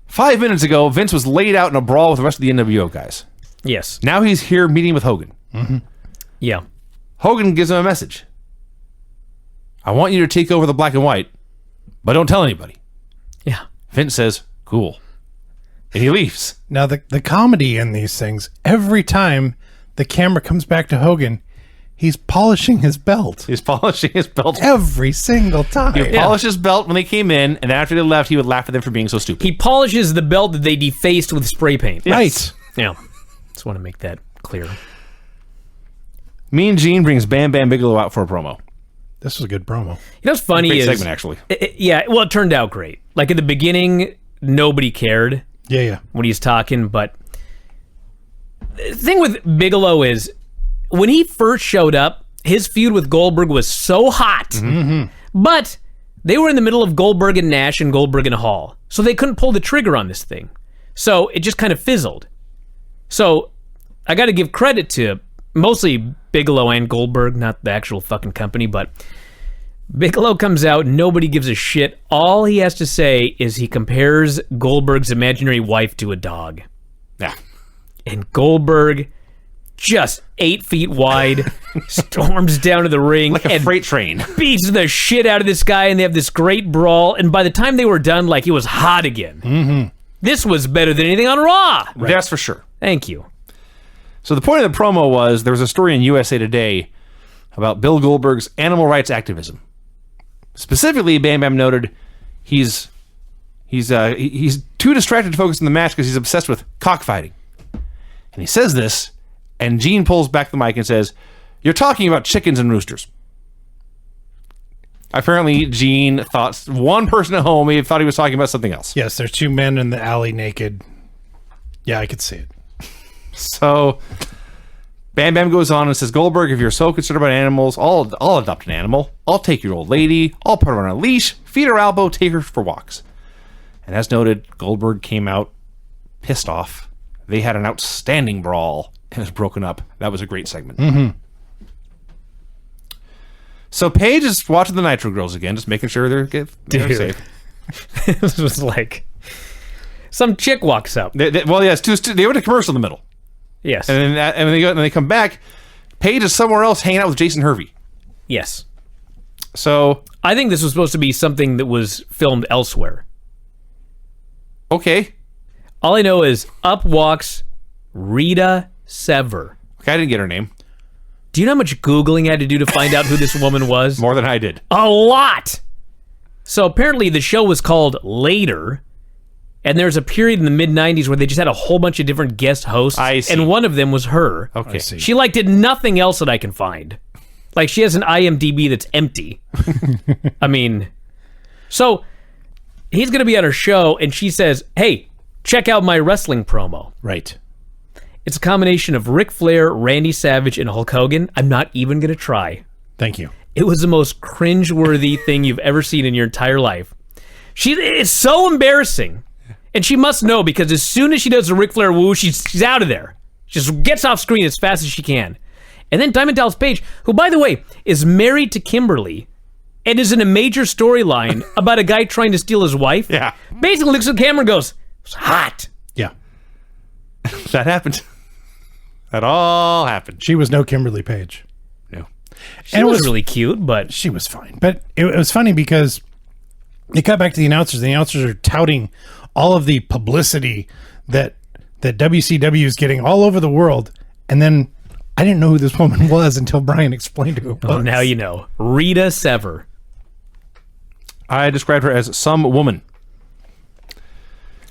Speaker 1: 5 minutes ago, Vince was laid out in a brawl with the rest of the NWO guys.
Speaker 2: Yes.
Speaker 1: Now he's here meeting with Hogan.
Speaker 2: Yeah.
Speaker 1: Hogan gives him a message. I want you to take over the black and white, but don't tell anybody.
Speaker 2: Yeah.
Speaker 1: Vince says, cool. And he leaves.
Speaker 3: Now, the comedy in these things, every time the camera comes back to Hogan, he's polishing his belt.
Speaker 1: He's polishing his belt.
Speaker 3: Every single time.
Speaker 1: He would polish his belt when they came in, and then after they left, he would laugh at them for being so stupid.
Speaker 2: He polishes the belt that they defaced with spray paint.
Speaker 3: Right.
Speaker 2: Yeah. Just want to make that clear.
Speaker 1: Mean Gene brings Bam Bigelow out for a promo.
Speaker 3: This was a good promo.
Speaker 2: You know what's funny
Speaker 1: Great
Speaker 2: is...
Speaker 1: segment, actually.
Speaker 2: Well, it turned out great. Like, at the beginning, nobody cared
Speaker 3: Yeah.
Speaker 2: when he's talking, but... The thing with Bigelow is, when he first showed up, his feud with Goldberg was so hot. But they were in the middle of Goldberg and Nash and Goldberg and Hall. So they couldn't pull the trigger on this thing. So it just kind of fizzled. So I got to give credit to mostly Bigelow and Goldberg, not the actual fucking company, but Bigelow comes out, nobody gives a shit. All he has to say is he compares Goldberg's imaginary wife to a dog.
Speaker 1: Yeah.
Speaker 2: And Goldberg, just 8 feet wide, storms down to the ring
Speaker 1: Like a
Speaker 2: and
Speaker 1: freight train.
Speaker 2: beats the shit out of this guy, and they have this great brawl. And by the time they were done, like, it was hot again. This was better than anything on Raw.
Speaker 1: Right. That's for sure.
Speaker 2: Thank you.
Speaker 1: So the point of the promo was there was a story in USA Today about Bill Goldberg's animal rights activism. Specifically, Bam Bam noted he's too distracted to focus on the match because he's obsessed with cockfighting. And he says this, and Gene pulls back the mic and says, "You're talking about chickens and roosters." Apparently, Gene thought one person at home he thought he was talking about something else.
Speaker 3: Yes, there's 2 men in the alley naked. Yeah, I could see it.
Speaker 1: So Bam Bam goes on and says, "Goldberg, if you're so concerned about animals, I'll adopt an animal. I'll take your old lady. I'll put her on a leash, feed her elbow, take her for walks." And as noted, Goldberg came out pissed off. They had an outstanding brawl and was broken up. That was a great segment. So Paige is watching the Nitro girls again, just making sure they're safe.
Speaker 2: This was like some chick walks up.
Speaker 1: They went to commercial in the middle.
Speaker 2: Yes.
Speaker 1: And then they come back. Paige is somewhere else hanging out with Jason Hervey.
Speaker 2: Yes.
Speaker 1: So
Speaker 2: I think this was supposed to be something that was filmed elsewhere.
Speaker 1: okay.
Speaker 2: All I know is up walks Rita Sever.
Speaker 1: Okay, I didn't get her name.
Speaker 2: Do you know how much Googling I had to do to find out who this woman was?
Speaker 1: More than I did.
Speaker 2: A lot! So apparently the show was called Later, and there's a period in the mid-90s where they just had a whole bunch of different guest hosts,
Speaker 1: I see.
Speaker 2: and one of them was her.
Speaker 1: Okay.
Speaker 2: She did nothing else that I can find. Like, she has an IMDb that's empty. I mean, so he's going to be on her show, and she says, "Hey, check out my wrestling promo."
Speaker 3: Right.
Speaker 2: It's a combination of Ric Flair, Randy Savage, and Hulk Hogan. I'm not even going to try.
Speaker 3: Thank you.
Speaker 2: It was the most cringe-worthy thing you've ever seen in your entire life. It's so embarrassing. And she must know, because as soon as she does the Ric Flair woo, she's out of there. She just gets off screen as fast as she can. And then Diamond Dallas Page, who, by the way, is married to Kimberly and is in a major storyline about a guy trying to steal his wife,
Speaker 1: Yeah.
Speaker 2: basically looks at the camera and goes, "It's hot."
Speaker 3: Yeah.
Speaker 1: That happened. That all happened.
Speaker 3: She was no Kimberly Page.
Speaker 1: No.
Speaker 2: She was really cute, but
Speaker 3: She was fine. But it was funny because they cut back to the announcers. The announcers are touting all of the publicity that WCW is getting all over the world. And then I didn't know who this woman was until Brian explained who it was.
Speaker 2: oh, now you know. Rita Sever.
Speaker 1: I described her as some woman.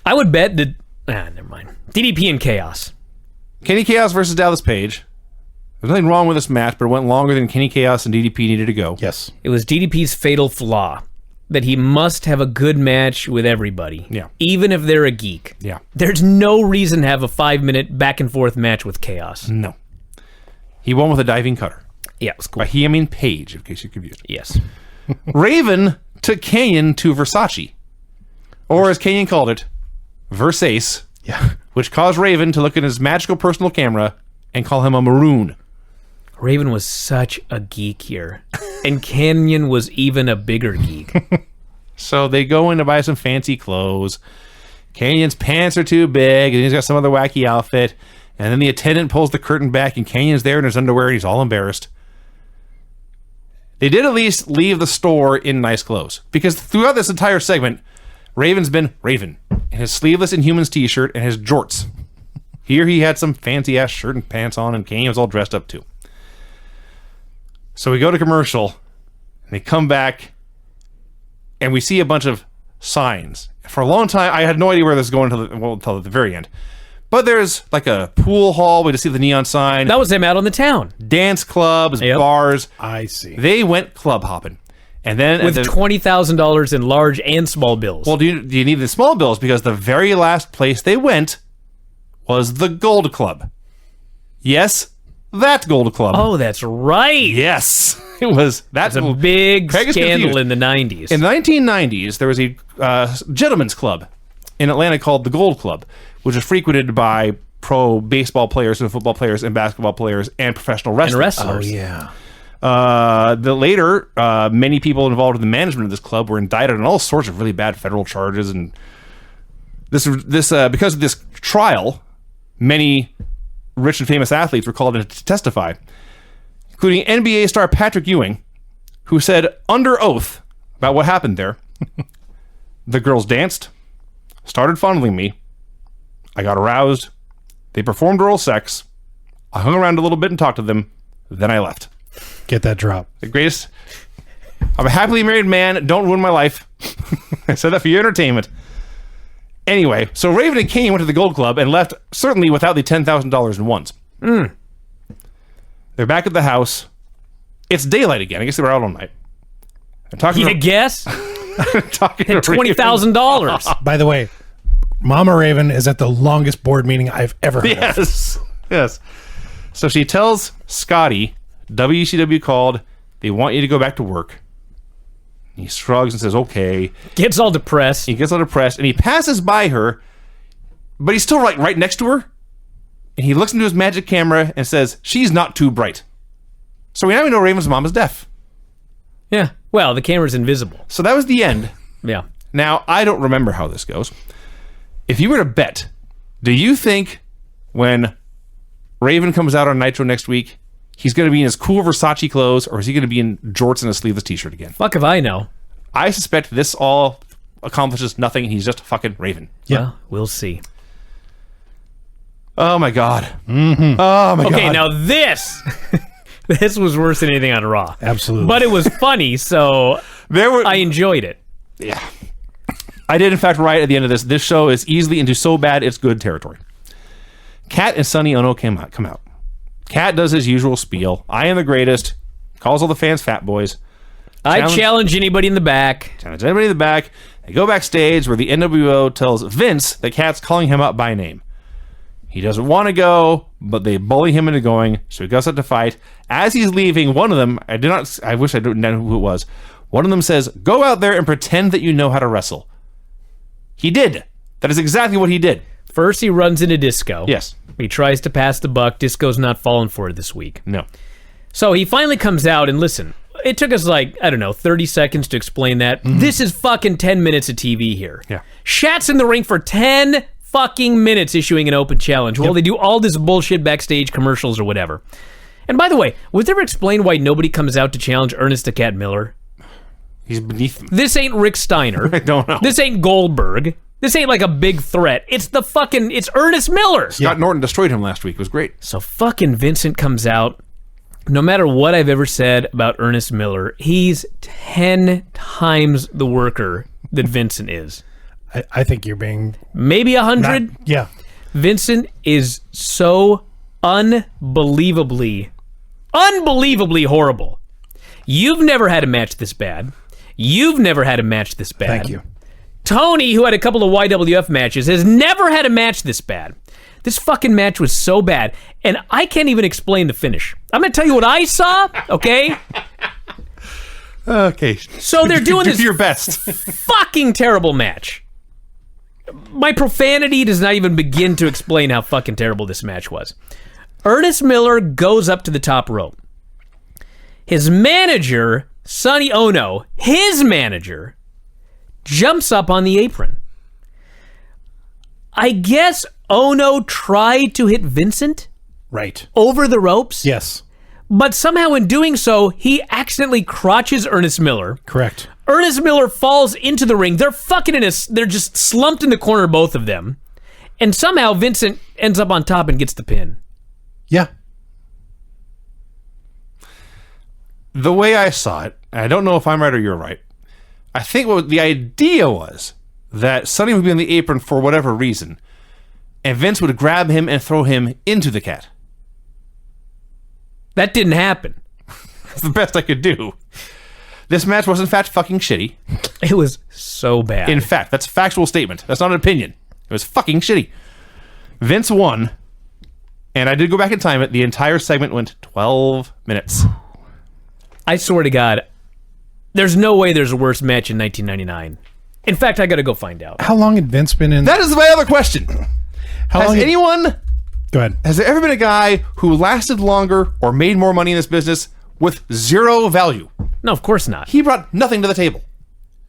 Speaker 2: I would bet that... never mind. DDP and Chaos.
Speaker 1: Kenny Chaos versus Dallas Page. There's nothing wrong with this match, but it went longer than Kenny Chaos and DDP needed to go.
Speaker 3: Yes.
Speaker 2: It was DDP's fatal flaw, that he must have a good match with everybody.
Speaker 1: Yeah.
Speaker 2: Even if they're a geek.
Speaker 1: Yeah.
Speaker 2: There's no reason to have a 5-minute back and forth match with Chaos.
Speaker 1: No. He won with a diving cutter.
Speaker 2: Yeah, it was cool.
Speaker 1: By he, I mean Paige, in case you're confused.
Speaker 2: Yes.
Speaker 1: Raven took Canyon to Versace. Or as Canyon called it, Versace.
Speaker 3: Yeah.
Speaker 1: Which caused Raven to look at his magical personal camera and call him a maroon.
Speaker 2: Raven was such a geek here. And Canyon was even a bigger geek.
Speaker 1: So they go in to buy some fancy clothes. Canyon's pants are too big, and he's got some other wacky outfit. And then the attendant pulls the curtain back, and Canyon's there in his underwear, and he's all embarrassed. They did at least leave the store in nice clothes. Because throughout this entire segment, Raven's been Raven. In his sleeveless Inhumans t-shirt and his jorts. Here he had some fancy-ass shirt and pants on, and Canyon was all dressed up too. So we go to commercial, and they come back, and we see a bunch of signs. For a long time, I had no idea where this was going until the very end. But there's like a pool hall. We just see the neon sign.
Speaker 2: That was him out on the town.
Speaker 1: Dance clubs,
Speaker 2: Yep.
Speaker 1: bars.
Speaker 3: I see.
Speaker 1: They went club hopping. And then
Speaker 2: With $20,000 in large and small bills.
Speaker 1: well, do you need the small bills? Because the very last place they went was the Gold Club. Yes, that Gold Club.
Speaker 2: Oh, that's right.
Speaker 1: Yes. It was. That's
Speaker 2: It's a big
Speaker 1: Craig is
Speaker 2: scandal
Speaker 1: confused.
Speaker 2: in the 90s.
Speaker 1: In the 1990s, there was a gentleman's club in Atlanta called the Gold Club, which was frequented by pro baseball players and football players and basketball players and professional wrestlers.
Speaker 2: And wrestlers.
Speaker 3: Yeah.
Speaker 1: Later, many people involved in the management of this club were indicted on all sorts of really bad federal charges, and this because of this trial, many rich and famous athletes were called in to testify, including NBA star Patrick Ewing, who said under oath about what happened there. The girls danced, started fondling me, I got aroused, they performed oral sex, I hung around a little bit and talked to them, then I left.
Speaker 3: Get that drop.
Speaker 1: The greatest. I'm a happily married man. Don't ruin my life. I said that for your entertainment. Anyway, so Raven and Canyon went to the Gold Club and left certainly without the $10,000 in ones. They're back at the house. It's daylight again. I guess they were out all night. They're talking
Speaker 2: You guess?
Speaker 1: talking to Raven.
Speaker 2: $20,000.
Speaker 3: By the way, Mama Raven is at the longest board meeting I've ever heard of.
Speaker 1: Yes. Yes. So she tells Scotty, WCW called, they want you to go back to work. He shrugs and says, okay.
Speaker 2: Gets all depressed.
Speaker 1: He gets all depressed, and he passes by her, but he's still right next to her. And he looks into his magic camera and says, she's not too bright. So now we know Raven's mom is deaf.
Speaker 2: Yeah. Well, the camera's invisible.
Speaker 1: So that was the end.
Speaker 2: Yeah.
Speaker 1: Now, I don't remember how this goes. If you were to bet, do you think when Raven comes out on Nitro next week, he's going to be in his cool Versace clothes, or is he going to be in jorts and a sleeveless t-shirt again?
Speaker 2: Fuck if I know.
Speaker 1: I suspect this all accomplishes nothing, and he's just fucking Raven.
Speaker 3: Yeah.
Speaker 2: Well, we'll see.
Speaker 1: Oh my god. Mm-hmm. Oh my god.
Speaker 2: Okay, now this this was worse than anything on Raw.
Speaker 3: Absolutely.
Speaker 2: But it was funny, so I enjoyed it.
Speaker 1: Yeah. I did in fact write at the end of this. This show is easily into so bad it's good territory. Kat and Sonny Ono come out. Kat does his usual spiel. I am the greatest. Calls all the fans fat boys.
Speaker 2: I challenge anybody in the back.
Speaker 1: Challenge anybody in the back. They go backstage where the NWO tells Vince that Kat's calling him up by name. He doesn't want to go, but they bully him into going, so he goes out to fight. As he's leaving, one of them, I wish I didn't know who it was, one of them says, go out there and pretend that you know how to wrestle. He did. That is exactly what he did.
Speaker 2: First, he runs into Disco.
Speaker 1: Yes.
Speaker 2: He tries to pass the buck. Disco's not falling for it this week.
Speaker 1: No.
Speaker 2: So he finally comes out, and listen, it took us 30 seconds to explain that. Mm-hmm. This is fucking 10 minutes of TV here.
Speaker 1: Yeah.
Speaker 2: Shat's in the ring for 10 fucking minutes issuing an open challenge while they do all this bullshit backstage commercials or whatever. And by the way, was it ever explained why nobody comes out to challenge Ernest the Cat Miller?
Speaker 1: He's beneath them.
Speaker 2: This ain't Rick Steiner.
Speaker 1: I don't know.
Speaker 2: This ain't Goldberg. This ain't like a big threat. It's Ernest Miller.
Speaker 1: Scott Norton destroyed him last week. It was great.
Speaker 2: So fucking Vincent comes out. No matter what I've ever said about Ernest Miller, he's 10 times the worker that Vincent is.
Speaker 3: I think you're being...
Speaker 2: Maybe 100?
Speaker 3: Yeah.
Speaker 2: Vincent is so unbelievably horrible. You've never had a match this bad. You've never had a match this bad.
Speaker 3: Thank you.
Speaker 2: Tony, who had a couple of YWF matches, has never had a match this bad. This fucking match was so bad, and I can't even explain the finish. I'm going to tell you what I saw, okay?
Speaker 1: Okay.
Speaker 2: So they're doing
Speaker 1: Do
Speaker 2: this
Speaker 1: your best.
Speaker 2: fucking terrible match. My profanity does not even begin to explain how fucking terrible this match was. Ernest Miller goes up to the top rope. His manager, Sonny Ono, his manager, jumps up on the apron. I guess Ono tried to hit Vincent
Speaker 3: Right.
Speaker 2: over the ropes.
Speaker 3: Yes.
Speaker 2: But somehow in doing so, he accidentally crotches Ernest Miller.
Speaker 3: Correct.
Speaker 2: Ernest Miller falls into the ring. They're they're just slumped in the corner, both of them. And somehow Vincent ends up on top and gets the pin.
Speaker 3: Yeah.
Speaker 1: The way I saw it, and I don't know if I'm right or you're right, I think what the idea was that Sonny would be on the apron for whatever reason, and Vince would grab him and throw him into the cat.
Speaker 2: That didn't happen.
Speaker 1: That's the best I could do. This match was in fact fucking shitty.
Speaker 2: It was so bad.
Speaker 1: In fact, that's a factual statement. That's not an opinion. It was fucking shitty. Vince won, and I did go back and time it. The entire segment went 12 minutes.
Speaker 2: I swear to God, there's no way there's a worse match in 1999. In fact, I got to go find out.
Speaker 3: How long had Vince been in?
Speaker 1: That is my other question.
Speaker 3: How
Speaker 1: Has
Speaker 3: long?
Speaker 1: anyone...
Speaker 3: Go ahead.
Speaker 1: Has there ever been a guy who lasted longer or made more money in this business with zero value?
Speaker 2: No, of course not.
Speaker 1: He brought nothing to the table.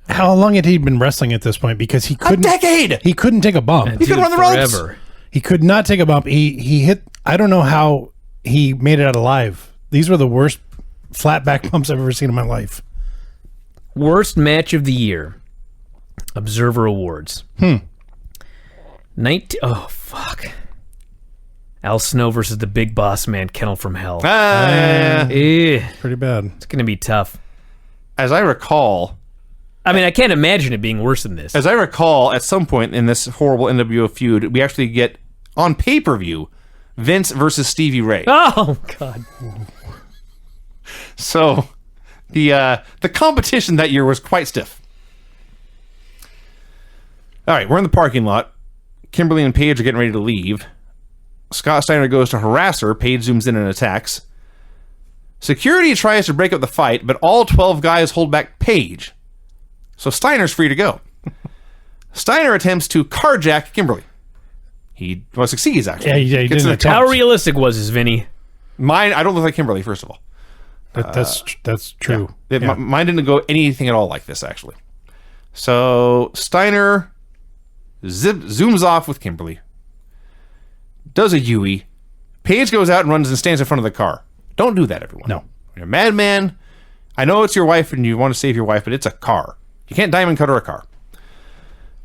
Speaker 3: How long had he been wrestling at this point? Because he couldn't.
Speaker 1: A decade!
Speaker 3: He couldn't take a bump.
Speaker 1: He could run the ropes.
Speaker 2: Forever.
Speaker 3: He could not take a bump. He hit. I don't know how he made it out alive. These were the worst flat back bumps I've ever seen in my life.
Speaker 2: Worst match of the year. Observer Awards. Oh, fuck. Al Snow versus the Big Boss Man, Kennel from Hell.
Speaker 3: Pretty bad.
Speaker 2: It's going to be tough.
Speaker 1: As I recall,
Speaker 2: I mean, I can't imagine it being worse than this.
Speaker 1: at some point in this horrible NWO feud, we actually get, on pay-per-view, Vince versus Stevie Ray.
Speaker 2: Oh, God.
Speaker 1: So, the competition that year was quite stiff. All right, we're in the parking lot. Kimberly and Paige are getting ready to leave. Scott Steiner goes to harass her. Paige zooms in and attacks. Security tries to break up the fight, but all 12 guys hold back Paige. So Steiner's free to go. Steiner attempts to carjack Kimberly. He succeeds, actually.
Speaker 3: Yeah, he
Speaker 1: Gets
Speaker 3: didn't
Speaker 1: in the
Speaker 3: attempt.
Speaker 2: How realistic was this, Vinny?
Speaker 1: Mine, I don't look like Kimberly, first of all.
Speaker 3: That's true.
Speaker 1: Yeah. Mine didn't go anything at all like this, actually. So Steiner zooms off with Kimberly. Does a Yui. Paige goes out and runs and stands in front of the car. Don't do that, everyone.
Speaker 3: No.
Speaker 1: You're a madman. I know it's your wife and you want to save your wife, but it's a car. You can't diamond cutter a car.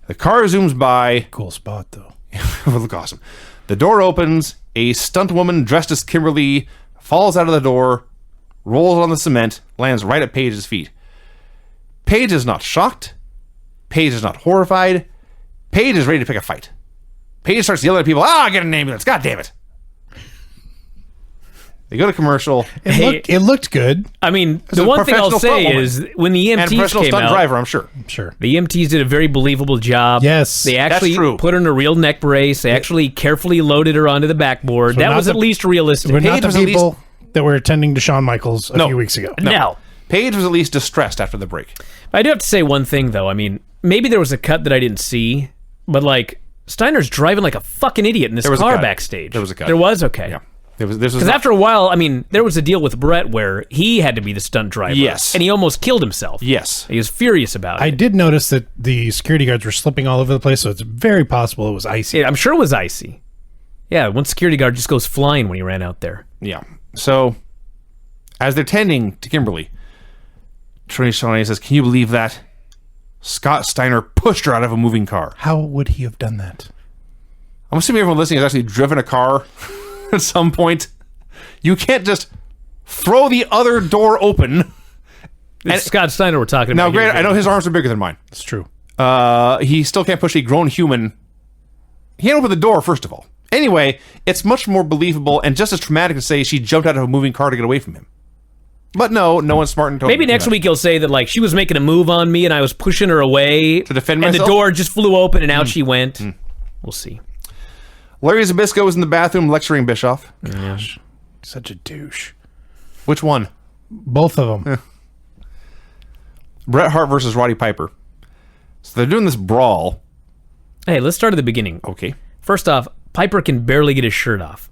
Speaker 1: The car zooms by.
Speaker 3: Cool spot, though.
Speaker 1: It would look awesome. The door opens. A stunt woman dressed as Kimberly falls out of the door, rolls on the cement, lands right at Paige's feet. Paige is not shocked. Paige is not horrified. Paige is ready to pick a fight. Paige starts yelling at people, get an ambulance. God damn it. They go to commercial.
Speaker 3: It looked good.
Speaker 2: I mean,
Speaker 1: a
Speaker 2: the one thing I'll
Speaker 1: professional
Speaker 2: say
Speaker 1: stunt woman.
Speaker 2: is when the
Speaker 1: And a
Speaker 2: EMTs
Speaker 1: professional
Speaker 2: came
Speaker 1: stunt
Speaker 2: out,
Speaker 1: driver, I'm sure.
Speaker 3: Sure.
Speaker 2: the EMTs did a very believable job.
Speaker 3: Yes.
Speaker 2: They actually
Speaker 1: That's true.
Speaker 2: put her in a real neck brace. They actually carefully loaded her onto the backboard. That
Speaker 3: not
Speaker 2: was
Speaker 3: the-
Speaker 2: at least realistic.
Speaker 3: We're not
Speaker 1: Paige
Speaker 3: the
Speaker 1: was at
Speaker 3: people that were attending to Shawn Michaels a few weeks ago.
Speaker 2: No.
Speaker 1: Paige was at least distressed after the break.
Speaker 2: I do have to say one thing, though. I mean, maybe there was a cut that I didn't see, but, like, Steiner's driving like a fucking idiot in this
Speaker 1: was a
Speaker 2: car
Speaker 1: cut.
Speaker 2: backstage.
Speaker 1: There was a cut.
Speaker 2: There was? Okay.
Speaker 1: Yeah. This was
Speaker 2: Because
Speaker 1: not-
Speaker 2: after a while, I mean, there was a deal with Bret where he had to be the stunt driver.
Speaker 1: Yes.
Speaker 2: And he almost killed himself.
Speaker 1: Yes.
Speaker 2: He was furious about
Speaker 3: I
Speaker 2: it.
Speaker 3: did notice that the security guards were slipping all over the place, so it's very possible it was icy.
Speaker 2: Yeah, I'm sure it was icy. Yeah, one security guard just goes flying when he ran out there.
Speaker 1: Yeah. So, as they're tending to Kimberly, Tony Schiavone says, "Can you believe that? Scott Steiner pushed her out of a moving car."
Speaker 3: How would he have done that?
Speaker 1: I'm assuming everyone listening has actually driven a car at some point. You can't just throw the other door open.
Speaker 2: It's Scott Steiner we're talking
Speaker 1: Now,
Speaker 2: about. here.
Speaker 1: granted, I know his arms are bigger than mine.
Speaker 3: It's true.
Speaker 1: He still can't push a grown human. He can't open the door, first of all. Anyway, it's much more believable and just as traumatic to say she jumped out of a moving car to get away from him. But no one's smart and told
Speaker 2: Maybe next week he'll say that, like, she was making a move on me and I was pushing her away.
Speaker 1: To defend
Speaker 2: and
Speaker 1: myself?
Speaker 2: the door just flew open and out she went. We'll see.
Speaker 1: Larry Zbyszko was in the bathroom lecturing Bischoff.
Speaker 3: Gosh, such a douche.
Speaker 1: Which one?
Speaker 3: Both of them.
Speaker 1: Bret Hart versus Roddy Piper. So they're doing this brawl.
Speaker 2: Hey, let's start at the beginning.
Speaker 1: Okay.
Speaker 2: First off, Piper can barely get his shirt off.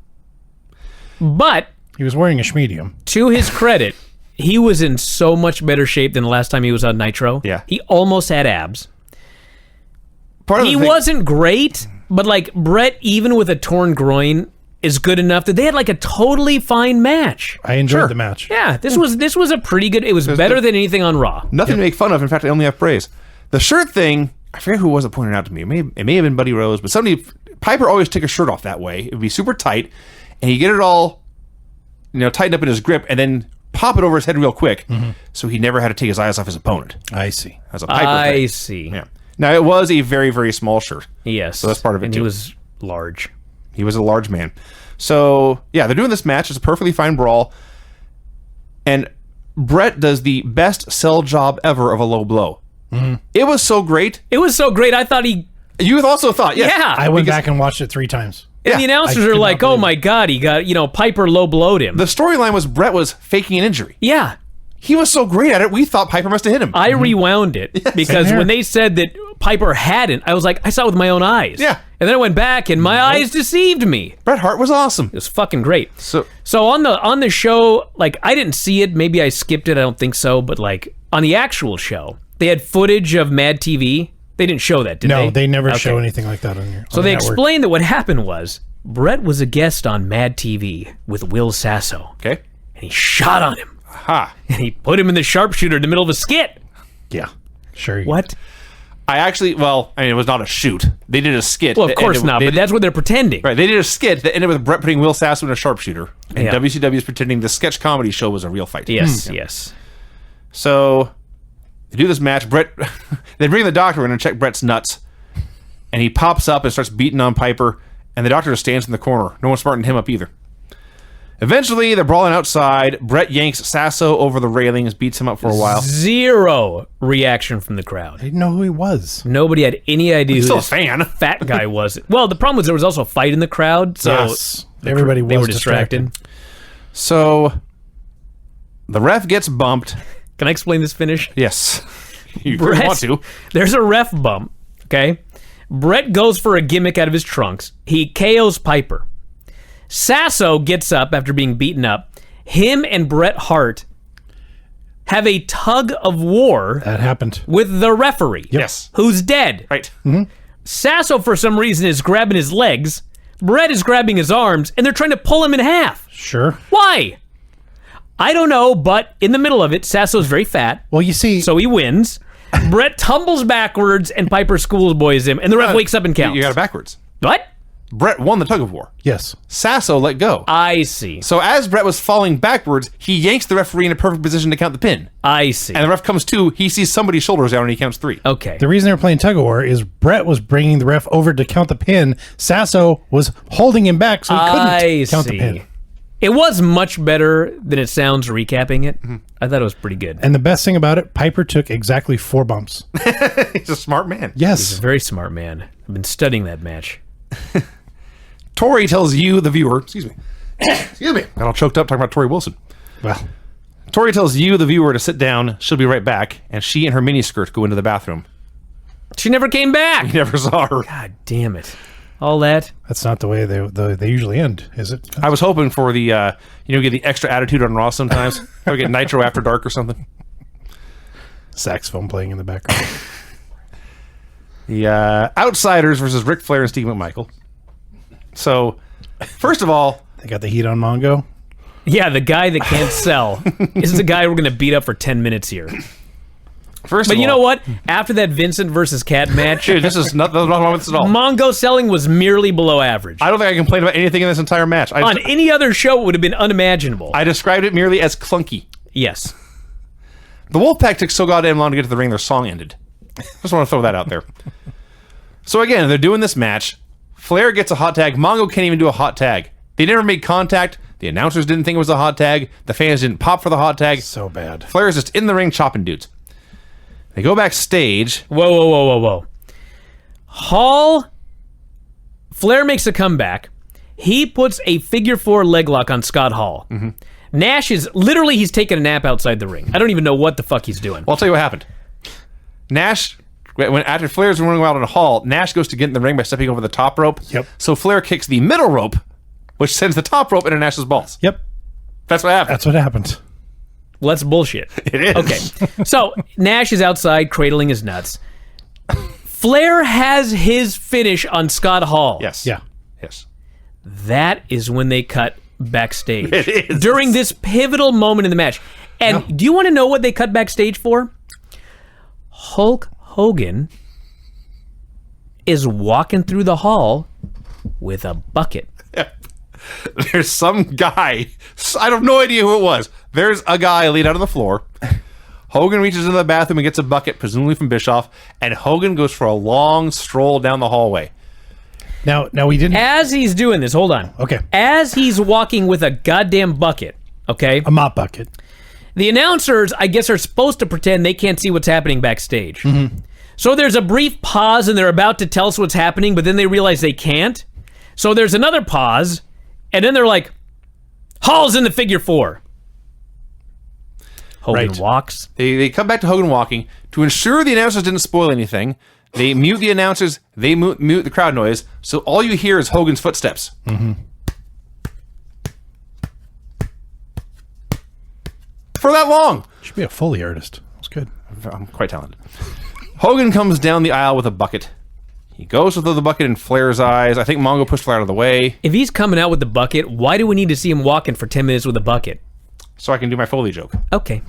Speaker 2: But
Speaker 3: He was wearing a schmedium.
Speaker 2: to his credit, he was in so much better shape than the last time he was on Nitro.
Speaker 1: Yeah.
Speaker 2: He almost had abs.
Speaker 1: Part of
Speaker 2: He
Speaker 1: the thing-
Speaker 2: wasn't great, but like Bret, even with a torn groin, is good enough that they had like a totally fine match.
Speaker 3: I enjoyed
Speaker 1: Sure.
Speaker 3: the match.
Speaker 2: Yeah, this was a pretty good. It was better than anything on Raw.
Speaker 1: Nothing to make fun of. In fact, I only have praise. The shirt thing, I forget who it was that pointed it out to me. It may have been Buddy Rose, but Piper always took his shirt off that way. It would be super tight, and he'd get it all, tightened up in his grip, and then pop it over his head real quick, so he never had to take his eyes off his opponent.
Speaker 3: I see.
Speaker 1: As a Piper
Speaker 2: I
Speaker 1: thing.
Speaker 2: see.
Speaker 1: Yeah. Now, it was a very, very small shirt.
Speaker 2: Yes.
Speaker 1: So that's part of it,
Speaker 2: and
Speaker 1: too.
Speaker 2: he was large.
Speaker 1: He was a large man. So, yeah, they're doing this match. It's a perfectly fine brawl. And Bret does the best sell job ever of a low blow. It was so great.
Speaker 2: It was so great. I thought he.
Speaker 1: You also thought, yes.
Speaker 2: Yeah.
Speaker 3: I went back and watched it 3 times.
Speaker 2: And the announcers
Speaker 3: I
Speaker 2: are
Speaker 3: could
Speaker 2: like,
Speaker 3: not
Speaker 2: "Oh
Speaker 3: believe
Speaker 2: my God, he got Piper low blowed him."
Speaker 1: The storyline was Bret was faking an injury.
Speaker 2: Yeah.
Speaker 1: He was so great at it, we thought Piper must have hit him.
Speaker 2: I rewound it because
Speaker 3: Same here.
Speaker 2: when they said that Piper hadn't, I was like, I saw it with my own eyes.
Speaker 1: Yeah.
Speaker 2: And then I went back and my eyes deceived me.
Speaker 1: Bret Hart was awesome.
Speaker 2: It was fucking great.
Speaker 1: So,
Speaker 2: On the show, like I didn't see it, maybe I skipped it, I don't think so, but like on the actual show, they had footage of Mad TV. They didn't show that, did they?
Speaker 3: No, they never
Speaker 2: Okay.
Speaker 3: show anything like that on your.
Speaker 2: So they explained that what happened was Bret was a guest on Mad TV with Will Sasso,
Speaker 1: okay.
Speaker 2: and he shot on him,
Speaker 1: Ha.
Speaker 2: and he put him in the sharpshooter in the middle of a skit.
Speaker 3: Yeah, sure.
Speaker 2: What?
Speaker 1: It was not a shoot. They did a skit.
Speaker 2: Well, of
Speaker 1: that
Speaker 2: course
Speaker 1: ended-
Speaker 2: not,
Speaker 1: they
Speaker 2: but
Speaker 1: did-
Speaker 2: that's what they're pretending.
Speaker 1: Right, they did a skit that ended with Bret putting Will Sasso in a sharpshooter. And
Speaker 2: Yeah.
Speaker 1: WCW is pretending the sketch comedy show was a real fight.
Speaker 2: Yes, yes.
Speaker 1: So they do this match. Bret, they bring the doctor in and check Bret's nuts, and he pops up and starts beating on Piper. And the doctor just stands in the corner. No one's smarting him up either. Eventually, they're brawling outside. Bret yanks Sasso over the railings, beats him up for a while.
Speaker 2: Zero reaction from the crowd.
Speaker 3: I didn't know who he was.
Speaker 2: Nobody had any idea who
Speaker 1: Still a
Speaker 2: this
Speaker 1: fan.
Speaker 2: fat guy was. Well, the problem was there was also a fight in the crowd, so
Speaker 3: Yes, everybody
Speaker 2: they
Speaker 3: was
Speaker 2: were distracted.
Speaker 1: So the ref gets bumped.
Speaker 2: Can I explain this finish?
Speaker 1: Yes, you
Speaker 2: Bret-
Speaker 1: want to?
Speaker 2: There's a ref bump, okay? Bret goes for a gimmick out of his trunks. He KOs Piper. Sasso gets up after being beaten up. Him and Bret Hart have a tug of war
Speaker 3: That happened.
Speaker 2: with the referee,
Speaker 1: Yes.
Speaker 2: who's dead.
Speaker 1: Right.
Speaker 2: Sasso, for some reason, is grabbing his legs. Bret is grabbing his arms, and they're trying to pull him in half.
Speaker 3: Sure.
Speaker 2: Why? I don't know, but in the middle of it, Sasso's very fat,
Speaker 3: Well, you see,
Speaker 2: so he wins. Bret tumbles backwards, and Piper schoolboys him, and the ref wakes up and counts.
Speaker 1: You got it backwards.
Speaker 2: What?
Speaker 1: Bret won the tug of war.
Speaker 3: yes,
Speaker 1: Sasso let go.
Speaker 2: I see.
Speaker 1: So as Bret was falling backwards, he yanks the referee in a perfect position to count the pin.
Speaker 2: I see.
Speaker 1: And the ref comes to, he sees somebody's shoulders down and he counts 3.
Speaker 2: Okay.
Speaker 3: the reason they were playing tug of war is Bret was bringing the ref over to count the pin. Sasso was holding him back, so he couldn't
Speaker 2: I
Speaker 3: count
Speaker 2: see.
Speaker 3: the pin.
Speaker 2: It was much better than it sounds recapping it.
Speaker 1: Mm-hmm.
Speaker 2: I thought it was pretty good.
Speaker 3: And the best thing about it, Piper took exactly 4 bumps.
Speaker 1: He's a smart man.
Speaker 2: He's a
Speaker 3: Yes,
Speaker 2: very smart man. I've been studying that match.
Speaker 1: Tori tells you, the viewer, excuse me, got all choked up talking about Tori Wilson.
Speaker 3: well,
Speaker 1: Tori tells you, the viewer, to sit down. She'll be right back. And she and her miniskirt go into the bathroom.
Speaker 2: She never came back.
Speaker 1: You never saw her.
Speaker 2: God damn it. All that.
Speaker 3: that's not the way they usually end, is it?
Speaker 1: I was hoping for the, get the extra attitude on Raw sometimes. Or get Nitro After Dark or something.
Speaker 3: Saxophone playing in the background.
Speaker 1: The Outsiders versus Ric Flair and Steve McMichael. So, first of all,
Speaker 3: They got the heat on Mongo.
Speaker 2: Yeah, the guy that can't sell. This is the guy we're going to beat up for 10 minutes here.
Speaker 1: But
Speaker 2: But you know what? After that Vincent versus Cat match,
Speaker 1: Dude, there's nothing wrong with this at all.
Speaker 2: Mongo selling was merely below average.
Speaker 1: I don't think I complained about anything in this entire match.
Speaker 2: On any other show, it would have been unimaginable.
Speaker 1: I described it merely as clunky.
Speaker 2: Yes.
Speaker 1: The Wolfpack took so goddamn long to get to the ring, their song ended. Just want to throw that out there. So again, they're doing this match. Flair gets a hot tag. Mongo can't even do a hot tag. They never made contact. The announcers didn't think it was a hot tag. The fans didn't pop for the hot tag.
Speaker 3: So bad.
Speaker 1: Flair's just in the ring chopping dudes. They go backstage.
Speaker 2: Whoa. Hall Flair makes a comeback. He puts a figure 4 leg lock on Scott Hall. Nash is literally, he's taking a nap outside the ring. I don't even know what the fuck he's doing.
Speaker 1: Well, I'll tell you what happened. Nash, after Flair's running around in the hall, Nash goes to get in the ring by stepping over the top rope.
Speaker 3: Yep.
Speaker 1: So Flair kicks the middle rope, which sends the top rope into Nash's balls.
Speaker 3: Yep.
Speaker 1: That's what happened.
Speaker 3: That's what happened.
Speaker 2: Well, that's bullshit.
Speaker 1: It is.
Speaker 2: Okay. So Nash is outside cradling his nuts. Flair has his finish on Scott Hall.
Speaker 1: Yes.
Speaker 3: Yeah.
Speaker 1: Yes.
Speaker 2: That is when they cut backstage.
Speaker 1: It is.
Speaker 2: During this pivotal moment in the match. And do you want to know what they cut backstage for? Hulk Hogan is walking through the hall with a bucket.
Speaker 1: There's some guy, I have no idea who it was. There's a guy laid out on the floor. Hogan reaches into the bathroom and gets a bucket, presumably from Bischoff, and Hogan goes for a long stroll down the hallway.
Speaker 3: Now we didn't.
Speaker 2: As he's doing this, hold on.
Speaker 3: Okay.
Speaker 2: As he's walking with a goddamn bucket, okay?
Speaker 3: A mop bucket.
Speaker 2: The announcers, I guess, are supposed to pretend they can't see what's happening backstage. So there's a brief pause and they're about to tell us what's happening, but then they realize they can't. So there's another pause, and then they're like, Hall's in the figure 4. Hogan
Speaker 3: Right.
Speaker 2: walks.
Speaker 1: They come back to Hogan walking. To ensure the announcers didn't spoil anything, they mute the announcers, they mute the crowd noise, so all you hear is Hogan's footsteps. For that long.
Speaker 3: Should be a Foley artist. That's good.
Speaker 1: I'm quite talented. Hogan comes down the aisle with a bucket. He goes with the bucket in Flair's eyes. I think Mongo pushed Flair out of the way.
Speaker 2: If he's coming out with the bucket, why do we need to see him walking for 10 minutes with a bucket?
Speaker 1: So I can do my Foley joke.
Speaker 2: Okay.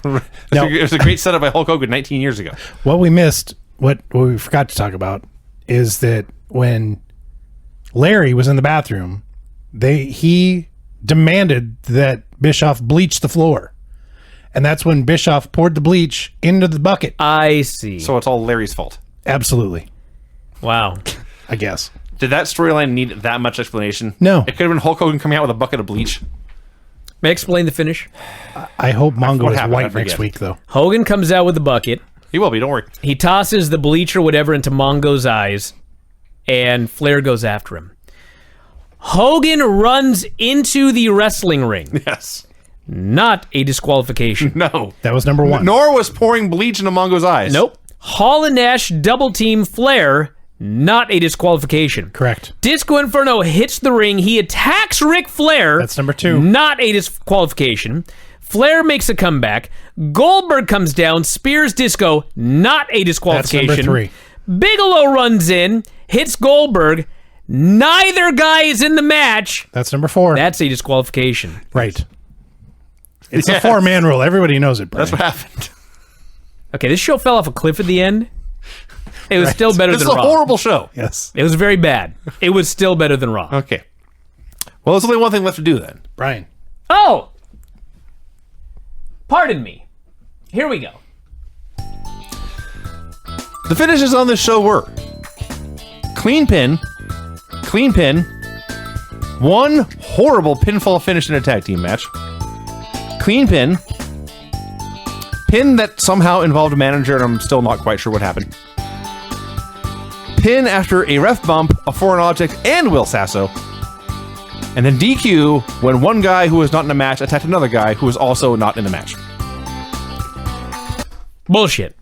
Speaker 1: It was a great setup by Hulk Hogan 19 years ago.
Speaker 3: What we missed, what we forgot to talk about, is that when Larry was in the bathroom, he demanded that Bischoff bleach the floor. And that's when Bischoff poured the bleach into the bucket.
Speaker 2: I see.
Speaker 1: So it's all Larry's fault.
Speaker 3: Absolutely.
Speaker 2: Wow.
Speaker 3: I guess.
Speaker 1: Did that storyline need that much explanation?
Speaker 3: No.
Speaker 1: It could have been Hulk Hogan coming out with a bucket of bleach.
Speaker 2: May I explain the finish?
Speaker 3: I hope Mongo
Speaker 1: what
Speaker 3: is
Speaker 1: happened, I
Speaker 3: white next
Speaker 1: forget.
Speaker 3: week, though.
Speaker 2: Hogan comes out with the bucket.
Speaker 1: He will be, don't worry.
Speaker 2: He tosses the bleach or whatever into Mongo's eyes, and Flair goes after him. Hogan runs into the wrestling ring.
Speaker 1: Yes.
Speaker 2: Not a disqualification.
Speaker 1: No.
Speaker 3: That was number one.
Speaker 1: Nor was pouring bleach into Mongo's eyes.
Speaker 2: Nope. Hall and Nash double team Flair. Not a disqualification.
Speaker 3: Correct.
Speaker 2: Disco Inferno hits the ring. He attacks Ric Flair.
Speaker 3: That's number 2.
Speaker 2: Not a disqualification. Flair makes a comeback. Goldberg comes down, spears Disco. Not a
Speaker 3: That's
Speaker 2: disqualification.
Speaker 3: number 3.
Speaker 2: Bigelow runs in, hits Goldberg. Neither guy is in the match.
Speaker 3: That's number 4.
Speaker 2: That's a disqualification.
Speaker 3: Right. It's
Speaker 1: Yes.
Speaker 3: a 4-man rule. Everybody knows it, Brian.
Speaker 1: That's what happened.
Speaker 2: Okay, this show fell off a cliff at the end. It was still better
Speaker 1: This is
Speaker 2: than
Speaker 1: a
Speaker 2: Raw.
Speaker 1: horrible show.
Speaker 3: Yes.
Speaker 2: It was very bad. It was still better than Raw.
Speaker 1: Okay. Well, there's only one thing left to do then.
Speaker 3: Brian.
Speaker 2: Oh! Pardon me. Here we go.
Speaker 1: The finishes on this show were clean pin, one horrible pinfall finish in a tag team match, clean pin that somehow involved a manager, and I'm still not quite sure what happened. Pin after a ref bump, a foreign object, and Will Sasso. And then DQ when one guy who was not in the match attacked another guy who was also not in the match.
Speaker 2: Bullshit.